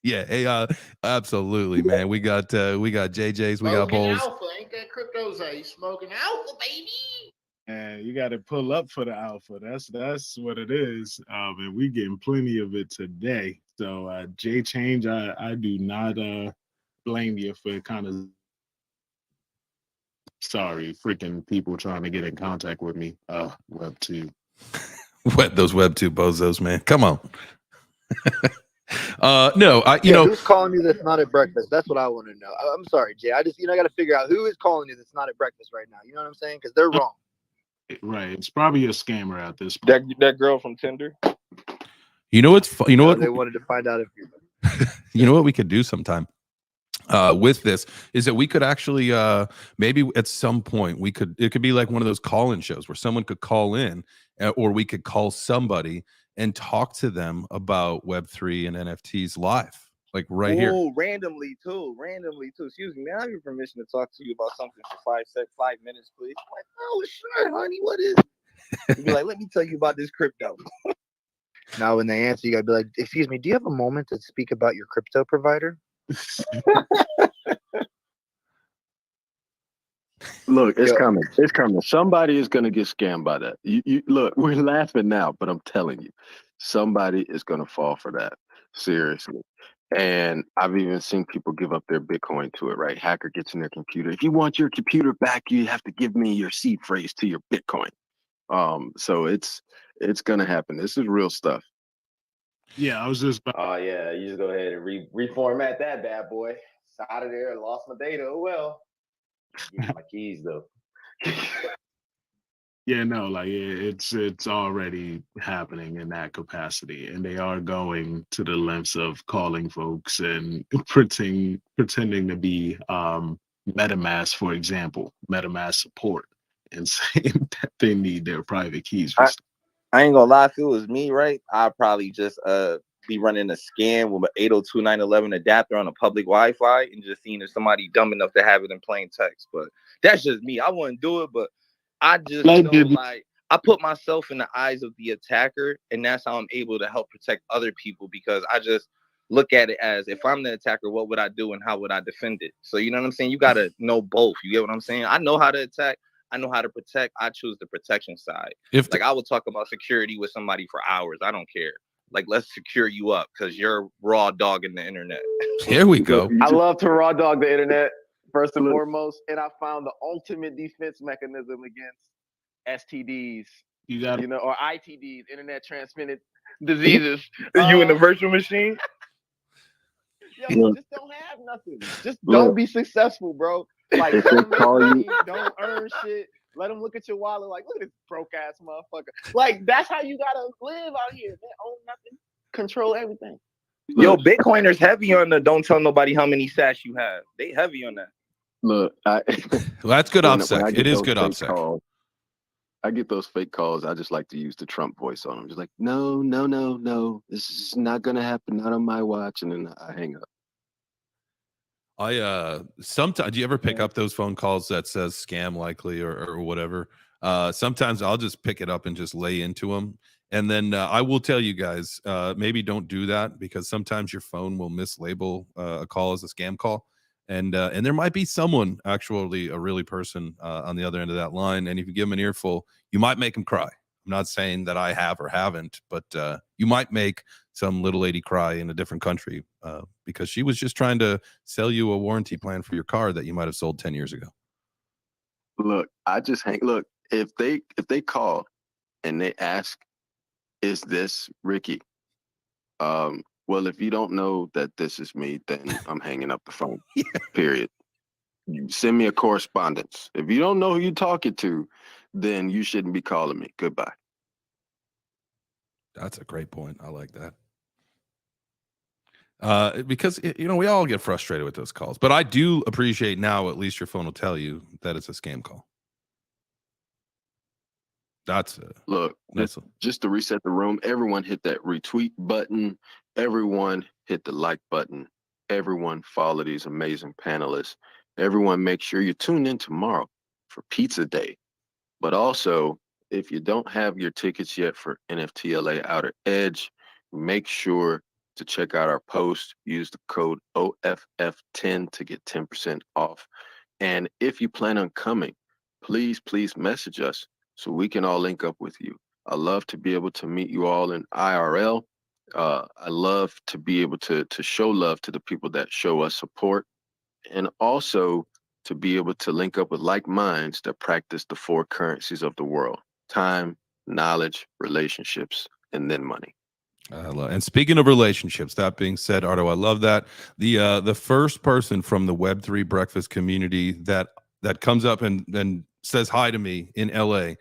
Yeah, hey, absolutely, man. We got JJ's, we got bowls. Alpha. Ain't that crypto's you smoking alpha, baby? And you got to pull up for the alpha. That's what it is. And we getting plenty of it today. So J Change, I do not blame you for kind of sorry, freaking people trying to get in contact with me. Web2. Those Web2 bozos, man. Come on. No, who's calling you that's not at breakfast? That's what I want to know. I'm sorry, Jay. I just got to figure out who is calling you that's not at breakfast right now. You know what I'm saying? Because they're wrong. Right. It's probably a scammer at this point. That girl from Tinder. You know what's you know what they wanted to find out if you know what we could do sometime with this is that we could actually maybe at some point it could be like one of those call-in shows where someone could call in or we could call somebody and talk to them about Web3 and NFTs live, like here. Randomly too. Excuse me, I have your permission to talk to you about something for 5 minutes, please. I'm like, oh, sure, honey. What is it? You'd be like, let me tell you about this crypto. Now, when they answer, you gotta be like, excuse me, do you have a moment to speak about your crypto provider? Look, it's Yo. coming. It's coming. Somebody is going to get scammed by that. You look, we're laughing now, but I'm telling you, somebody is going to fall for that. Seriously. And I've even seen people give up their Bitcoin to it, right? Hacker gets in their computer. If you want your computer back, you have to give me your seed phrase to your Bitcoin. So it's going to happen. This is real stuff. Yeah, I was just about Oh yeah, you just go ahead and reformat that bad boy. It's out of there. Lost my data. Oh well. Give me my keys though. Yeah, no, like it's already happening in that capacity, and they are going to the lengths of calling folks and pretending to be MetaMask, for example, MetaMask support, and saying that they need their private keys for stuff. I ain't gonna lie, if it was me, right, I'd probably just be running a scan with an 802.911 adapter on a public Wi-Fi and just seeing if somebody dumb enough to have it in plain text. But that's just me. I wouldn't do it, but I just know, like, I put myself in the eyes of the attacker, and that's how I'm able to help protect other people, because I just look at it as, if I'm the attacker, what would I do and how would I defend it? So you know what I'm saying? You gotta know both. You get what I'm saying? I know how to attack. I know how to protect. I choose the protection side. Like, I will talk about security with somebody for hours. I don't care. Like, let's secure you up because you're raw dog in the internet. Here we go. I love to raw dog the internet first and foremost, and I found the ultimate defense mechanism against STDs, or ITDs, internet transmitted diseases. You in the virtual machine? Yo, just don't have nothing. Just don't be successful, bro. Like, don't make money, don't earn shit. Let them look at your wallet like, look at this broke ass motherfucker. Like, that's how you gotta live out here. Man, own nothing, control everything. Yo, Bitcoiners heavy on the don't tell nobody how many sats you have. They heavy on that. Look, well, that's good OPSEC. It is good OPSEC. I get those fake calls. I just like to use the Trump voice on them. Just like, no. This is not going to happen. Not on my watch. And then I hang up. Sometimes, do you ever pick up those phone calls that says scam likely or whatever? Sometimes I'll just pick it up and just lay into them. And then I will tell you guys, maybe don't do that, because sometimes your phone will mislabel a call as a scam call. And there might be someone, actually a really person on the other end of that line. And if you give them an earful, you might make them cry. I'm not saying that I have or haven't, but you might make some little lady cry in a different country because she was just trying to sell you a warranty plan for your car that you might have sold 10 years ago. Look, look, if they call and they ask, is this Ricky? Well, if you don't know that this is me, then I'm hanging up the phone. Period. You send me a correspondence. If you don't know who you're talking to, then you shouldn't be calling me. Goodbye. That's a great point. I like that. Because, we all get frustrated with those calls. But I do appreciate now, at least your phone will tell you that it's a scam call. That's look, just to reset the room, everyone hit that retweet button. Everyone hit the like button. Everyone follow these amazing panelists. Everyone make sure you tune in tomorrow for Pizza Day. But also, if you don't have your tickets yet for NFTLA Outer Edge, make sure to check out our post. Use the code OFF10 to get 10% off. And if you plan on coming, please message us so we can all link up with you. I love to be able to meet you all in IRL. I love to be able to show love to the people that show us support, and also to be able to link up with like minds that practice the 4 currencies of the world: time, knowledge, relationships, and then money. And speaking of relationships, that being said, Ardo, I love that. The first person from the Web3 Breakfast community that comes up and says hi to me in LA,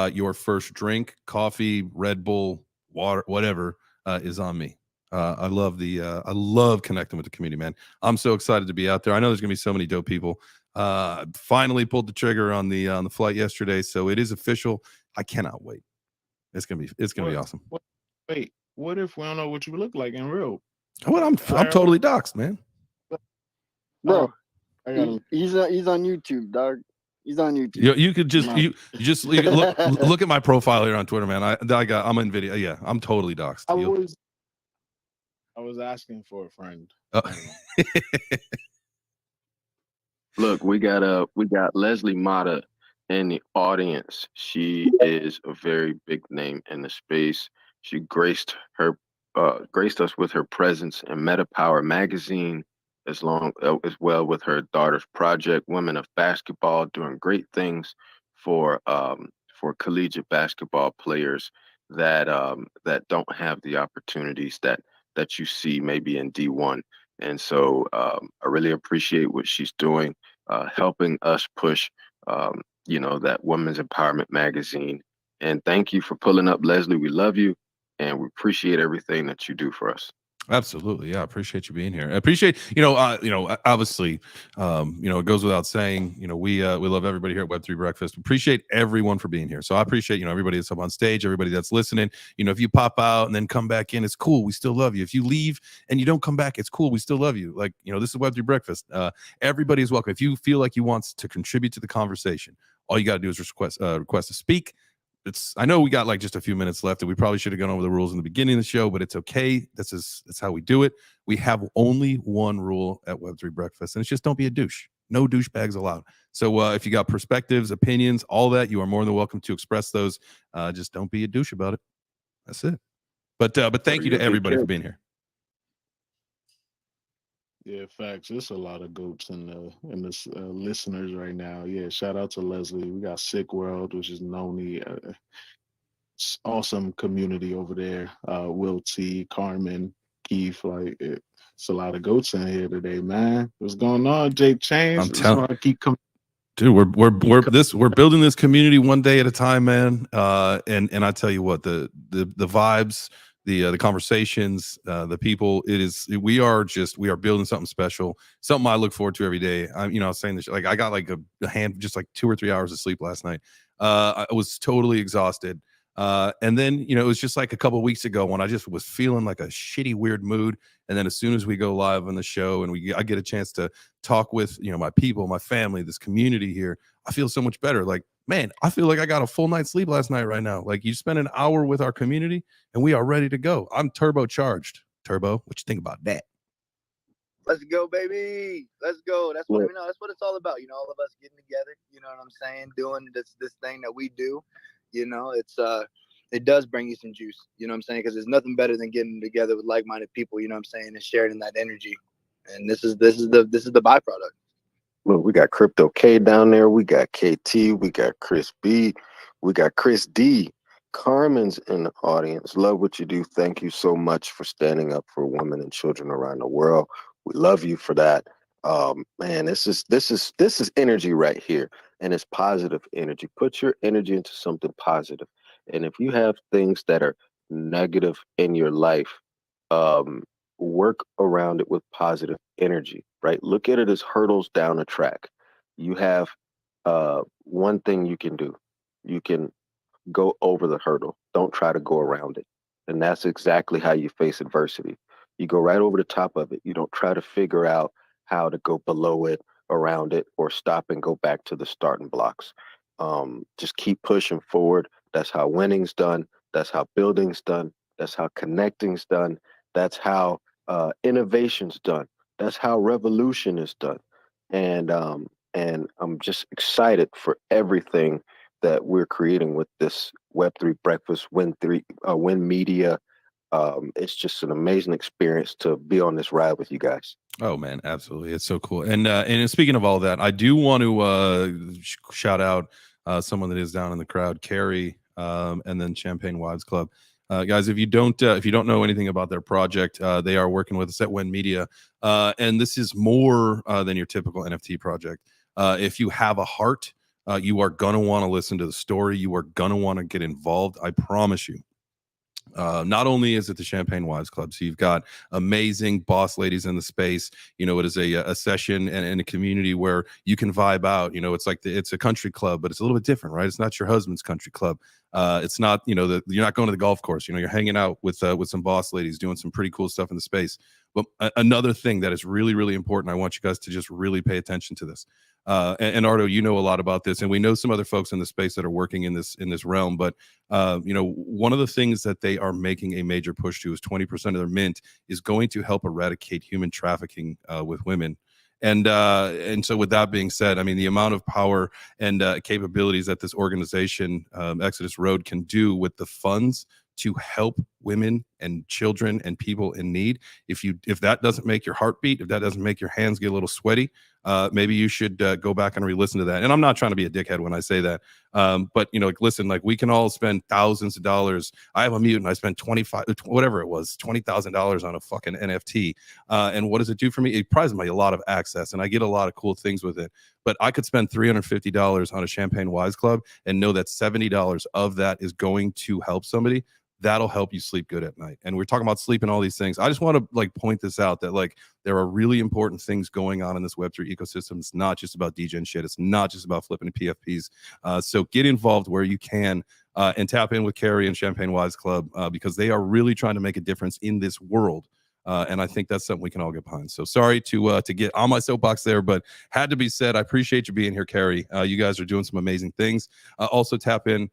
your first drink, coffee, Red Bull, water, whatever, is on me. I love connecting with the community, man. I'm so excited to be out there. I know there's gonna be so many dope people. Finally pulled the trigger on the flight yesterday, so it is official. I cannot wait. It's gonna be awesome. Wait, what if we don't know what you look like in real? What? I'm totally doxxed, man. Bro, he's on YouTube, dog. He's on YouTube. You could just you look at my profile here on Twitter, man. I'm in video. Yeah, I'm totally doxxed. I was asking for a friend. Look, we got Leslie Mata in the audience. She is a very big name in the space. She graced us with her presence in Meta Power magazine, as well with her daughter's project, Women of Basketball, doing great things for for collegiate basketball players that don't have the opportunities that you see maybe in D1. And so I really appreciate what she's doing, helping us push, that Women's Empowerment magazine. And thank you for pulling up, Leslie. We love you, and we appreciate everything that you do for us. Absolutely. Yeah. I appreciate you being here. I appreciate, obviously, it goes without saying, we love everybody here at Web3 Breakfast. Appreciate everyone for being here. So I appreciate, everybody that's up on stage, everybody that's listening. If you pop out and then come back in, it's cool. We still love you. If you leave and you don't come back, it's cool. We still love you. Like, this is Web3 Breakfast. Everybody is welcome. If you feel like you want to contribute to the conversation, all you got to do is request to speak. I know we got like just a few minutes left, and we probably should have gone over the rules in the beginning of the show, but it's okay. That's how we do it. We have only one rule at Web3 Breakfast, and it's just don't be a douche. No douchebags allowed. So if you got perspectives, opinions, all that, you are more than welcome to express those. Just don't be a douche about it. That's it. But thank you to everybody for being here. Yeah, facts. There's a lot of goats in the listeners right now. Yeah, shout out to Leslie. We got Sick World, which is Noni. Awesome community over there. Will T, Carmen, Keith. It's a lot of goats in here today, man. What's going on, Jake Chains? I'm telling. I keep coming. Dude, we're building this community one day at a time, man. And I tell you what, the vibes, the conversations, the people, we are building something special, something I look forward to every day. I was saying this, like I got like just like 2 or 3 hours of sleep last night. I was totally exhausted. And then, it was just like a couple of weeks ago when I just was feeling like a shitty, weird mood. And then as soon as we go live on the show and I get a chance to talk with, my people, my family, this community here, I feel so much better. Like, man, I feel like I got a full night's sleep last night right now. Like you spend an hour with our community and we are ready to go. I'm turbocharged. Turbo, what you think about that? Let's go, baby. Let's go. That's what that's what it's all about. All of us getting together, you know what I'm saying? Doing this thing that we do. It does bring you some juice, you know what I'm saying? Because there's nothing better than getting together with like-minded people, you know what I'm saying, and sharing that energy. And this is the byproduct. Look, we got Crypto K down there. We got KT. We got Chris B. We got Chris D. Carmen's in the audience. Love what you do. Thank you so much for standing up for women and children around the world. We love you for that. Man, this is energy right here, and it's positive energy. Put your energy into something positive. And if you have things that are negative in your life, work around it with positive energy, right? Look at it as hurdles down a track. You have one thing you can do. You can go over the hurdle. Don't try to go around it. And that's exactly how you face adversity. You go right over the top of it. You don't try to figure out how to go below it, around it, or stop and go back to the starting blocks. Just keep pushing forward. That's how winning's done. That's how building's done. That's how connecting's done. That's how innovation's done. That's how revolution is done. And I'm just excited for everything that we're creating with this Web3 Breakfast, Win Media. It's just an amazing experience to be on this ride with you guys. Oh man, absolutely, it's so cool. And speaking of all that, I do want to shout out someone that is down in the crowd, Carrie, and then Champagne Wives Club. Guys, if you don't know anything about their project, they are working with us at Win Media, and this is more than your typical NFT project. If you have a heart, you are gonna want to listen to the story. You are gonna want to get involved. I promise you. Not only is it the Champagne Wives Club, so you've got amazing boss ladies in the space. It is a session and a community where you can vibe out. It's like it's a country club, but it's a little bit different, right? It's not your husband's country club. It's not, you're not going to the golf course. You're hanging out with some boss ladies doing some pretty cool stuff in the space. But another thing that is really, really important, I want you guys to just really pay attention to this. And Ardo, you know a lot about this, and we know some other folks in the space that are working in this realm. But one of the things that they are making a major push to is 20% of their mint is going to help eradicate human trafficking with women. And so with that being said, I mean, the amount of power and capabilities that this organization, Exodus Road, can do with the funds to help women and children and people in need. If that doesn't make your heart beat, if that doesn't make your hands get a little sweaty, maybe you should go back and re-listen to that. And I'm not trying to be a dickhead when I say that, but listen, like, we can all spend thousands of dollars. I have a mutant. I spent $20,000 on a fucking NFT, and what does it do for me? It provides me a lot of access, and I get a lot of cool things with it. But I could spend $350 on a Champagne Wise Club and know that $70 of that is going to help somebody. That'll help you sleep good at night. And we're talking about sleep and all these things. I just want to point this out, that there are really important things going on in this Web3 ecosystem. It's not just about DGen shit. It's not just about flipping PFPs. So get involved where you can, and tap in with Carrie and Champagne Wise Club, because they are really trying to make a difference in this world. And I think that's something we can all get behind. So sorry to get on my soapbox there, but had to be said. I appreciate you being here, Carrie. You guys are doing some amazing things. Also tap in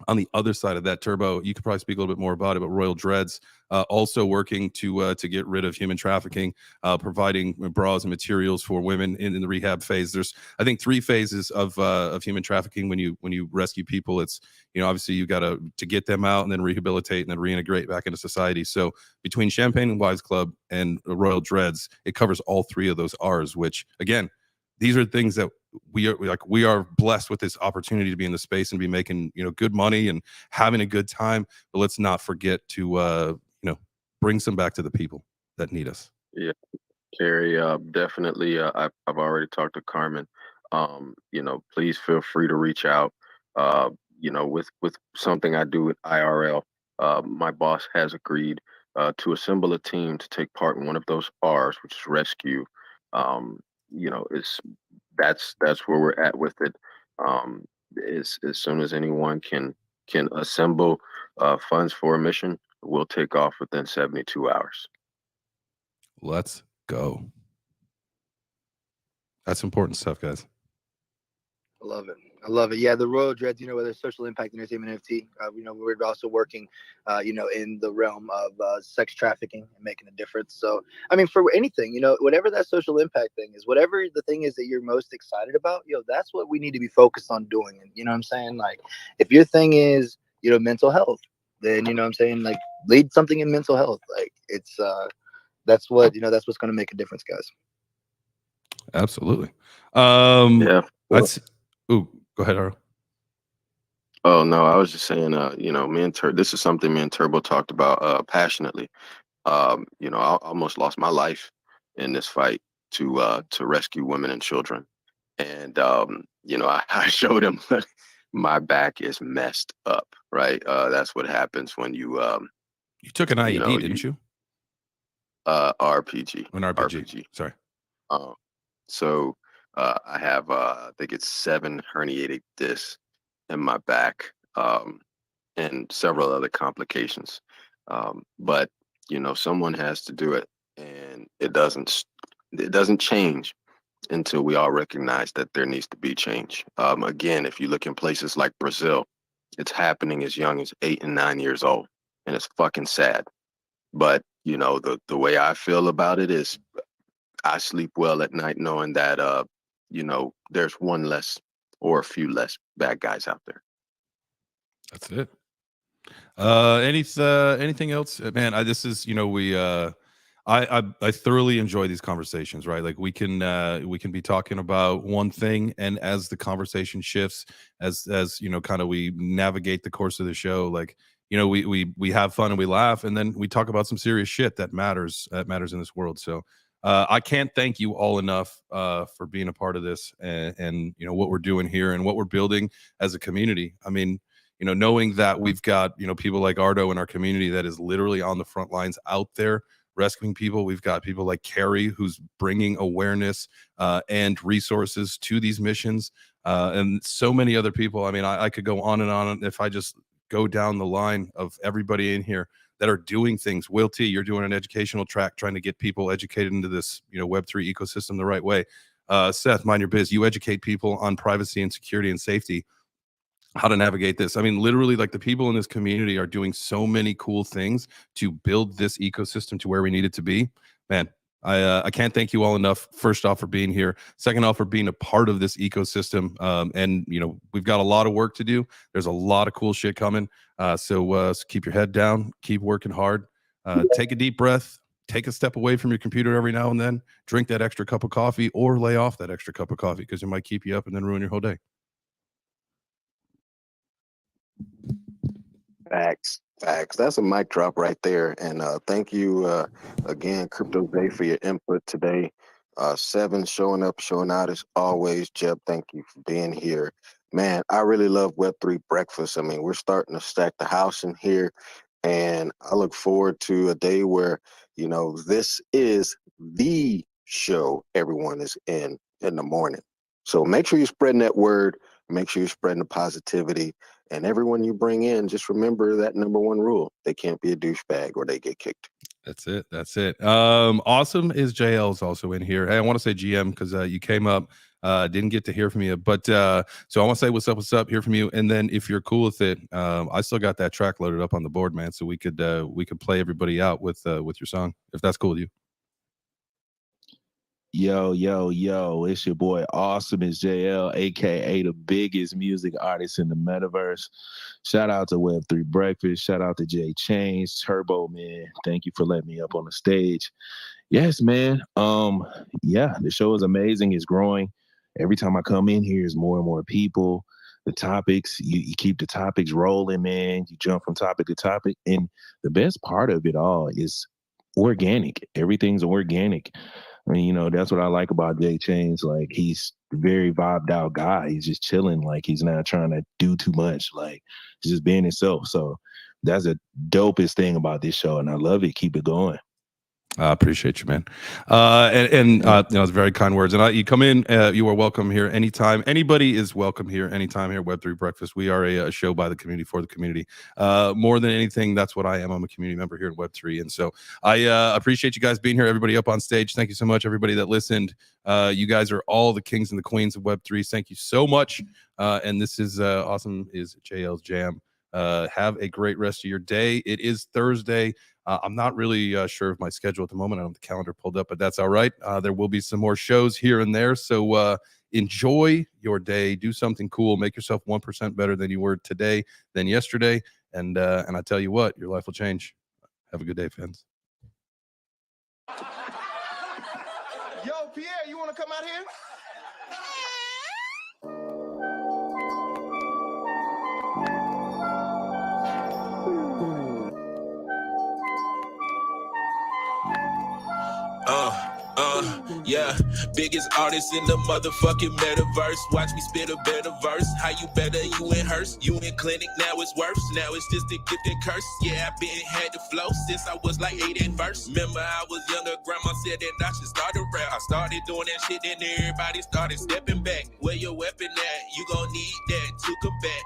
on the other side of that, Turbo. You could probably speak a little bit more about it, but Royal Dreads also working to get rid of human trafficking, providing bras and materials for women in the rehab phase. There's, I think, 3 phases of human trafficking when you rescue people. It's, obviously you got to get them out and then rehabilitate and then reintegrate back into society. So between Champagne and Wise Club and Royal Dreads, it covers all 3 of those R's, which, again, these are things that we are blessed with this opportunity to be in the space and be making good money and having a good time. But let's not forget to bring some back to the people that need us. Yeah, Carrie, definitely. I've already talked to Carmen. Please feel free to reach out. With something I do with IRL, my boss has agreed to assemble a team to take part in one of those R's, which is rescue. It's that's where we're at with it. As soon as anyone can assemble funds for a mission, we'll take off within 72 hours. Let's go. That's important stuff, guys. I love it. I love it. Yeah, the Royal Dreads, whether it's social impact entertainment NFT, we're also working, in the realm of sex trafficking and making a difference. So, I mean, for anything, whatever that social impact thing is, whatever the thing is that you're most excited about, that's what we need to be focused on doing. And you know what I'm saying? Like, if your thing is, mental health, then, you know what I'm saying? Like, lead something in mental health. Like, it's, that's what's going to make a difference, guys. Absolutely. Yeah. Ooh, go ahead, Aro. Oh no, I was just saying, me and this is something me and Turbo talked about passionately. I almost lost my life in this fight to rescue women and children, and I showed him my back is messed up. Right, that's what happens when you took an IED, didn't you? RPG. An RPG. Sorry. So I have I think it's 7 herniated discs in my back, and several other complications. But someone has to do it, and it doesn't change until we all recognize that there needs to be change. Again, if you look in places like Brazil, it's happening as young as 8 and 9 years old, and it's fucking sad. But the way I feel about it is, I sleep well at night knowing that there's one less or a few less bad guys out there. That's it. Anything else, man? This is I thoroughly enjoy these conversations, right? Like, we can be talking about one thing, and as the conversation shifts, as kind of we navigate the course of the show, like, we have fun and we laugh, and then we talk about some serious shit that matters in this world. So I can't thank you all enough for being a part of this, and what we're doing here and what we're building as a community. I mean, knowing that we've got people like Ardo in our community that is literally on the front lines out there rescuing people. We've got people like Carrie, who's bringing awareness and resources to these missions, and so many other people. I mean, I could go on and on if I just go down the line of everybody in here that are doing things. Will T, you're doing an educational track trying to get people educated into this Web3 ecosystem the right way. Seth, mind your biz. You educate people on privacy and security and safety, how to navigate this. I mean, literally, like, the people in this community are doing so many cool things to build this ecosystem to where we need it to be. Man, I can't thank you all enough. First off, for being here. Second off, for being a part of this ecosystem. And we've got a lot of work to do. There's a lot of cool shit coming. So keep your head down. Keep working hard. Take a deep breath. Take a step away from your computer every now and then. Drink that extra cup of coffee, or lay off that extra cup of coffee, because it might keep you up and then ruin your whole day. Facts. That's a mic drop right there. And thank you again, Crypto Day, for your input today. Seven showing up, showing out as always. Jeb, thank you for being here. Man, I really love Web3 Breakfast. I mean, we're starting to stack the house in here. And I look forward to a day where, this is the show everyone is in the morning. So make sure you're spreading that word. Make sure you're spreading the positivity. And everyone you bring in, just remember that number one rule. They can't be a douchebag or they get kicked. That's it. Awesome is JL's also in here. Hey, I want to say GM because you came up. Didn't get to hear from you, but so I want to say what's up, hear from you, and then if you're cool with it, I still got that track loaded up on the board, man. So we could play everybody out with your song, if that's cool with you. Yo, it's your boy Awesome is JL, aka the biggest music artist in the metaverse. Shout out to Web3 Breakfast, shout out to Jay Chains, Turbo, man. Thank you for letting me up on the stage. Yes, man. The show is amazing, it's growing. Every time I come in here, there's more and more people. The topics, you keep the topics rolling, man. You jump from topic to topic. And the best part of it all is organic. Everything's organic. I mean, that's what I like about Jay Chains. Like, he's a very vibed out guy. He's just chilling. Like, he's not trying to do too much. Like, he's just being himself. So that's the dopest thing about this show. And I love it. Keep it going. I appreciate you, man. It's very kind words. And you come in, you are welcome here anytime. Anybody is welcome here anytime here at Web3 Breakfast. We are a show by the community for the community. More than anything, that's what I am. I'm a community member here at Web3. And so I appreciate you guys being here. Everybody up on stage, thank you so much. Everybody that listened, you guys are all the kings and the queens of Web3. Thank you so much. And this is Awesome is JL's Jam. Have a great rest of your day. It is Thursday. I'm not really sure of my schedule at the moment. I don't have the calendar pulled up, but that's all right. There will be some more shows here and there. So enjoy your day. Do something cool. Make yourself 1% better than you were today, than yesterday. And I tell you what, your life will change. Have a good day, fans. Yo, Pierre, you want to come out here? Yeah, biggest artist in the motherfucking metaverse. Watch me spit a better verse. How you better? You in Hearst, you in clinic. Now it's worse. Now it's just a gift and curse. Yeah, I been had the flow since I was like 8 and verse. Remember I was younger, grandma said that I should start a rap. I started doing that shit, and everybody started stepping back. Where your weapon at? You gon' need that to combat.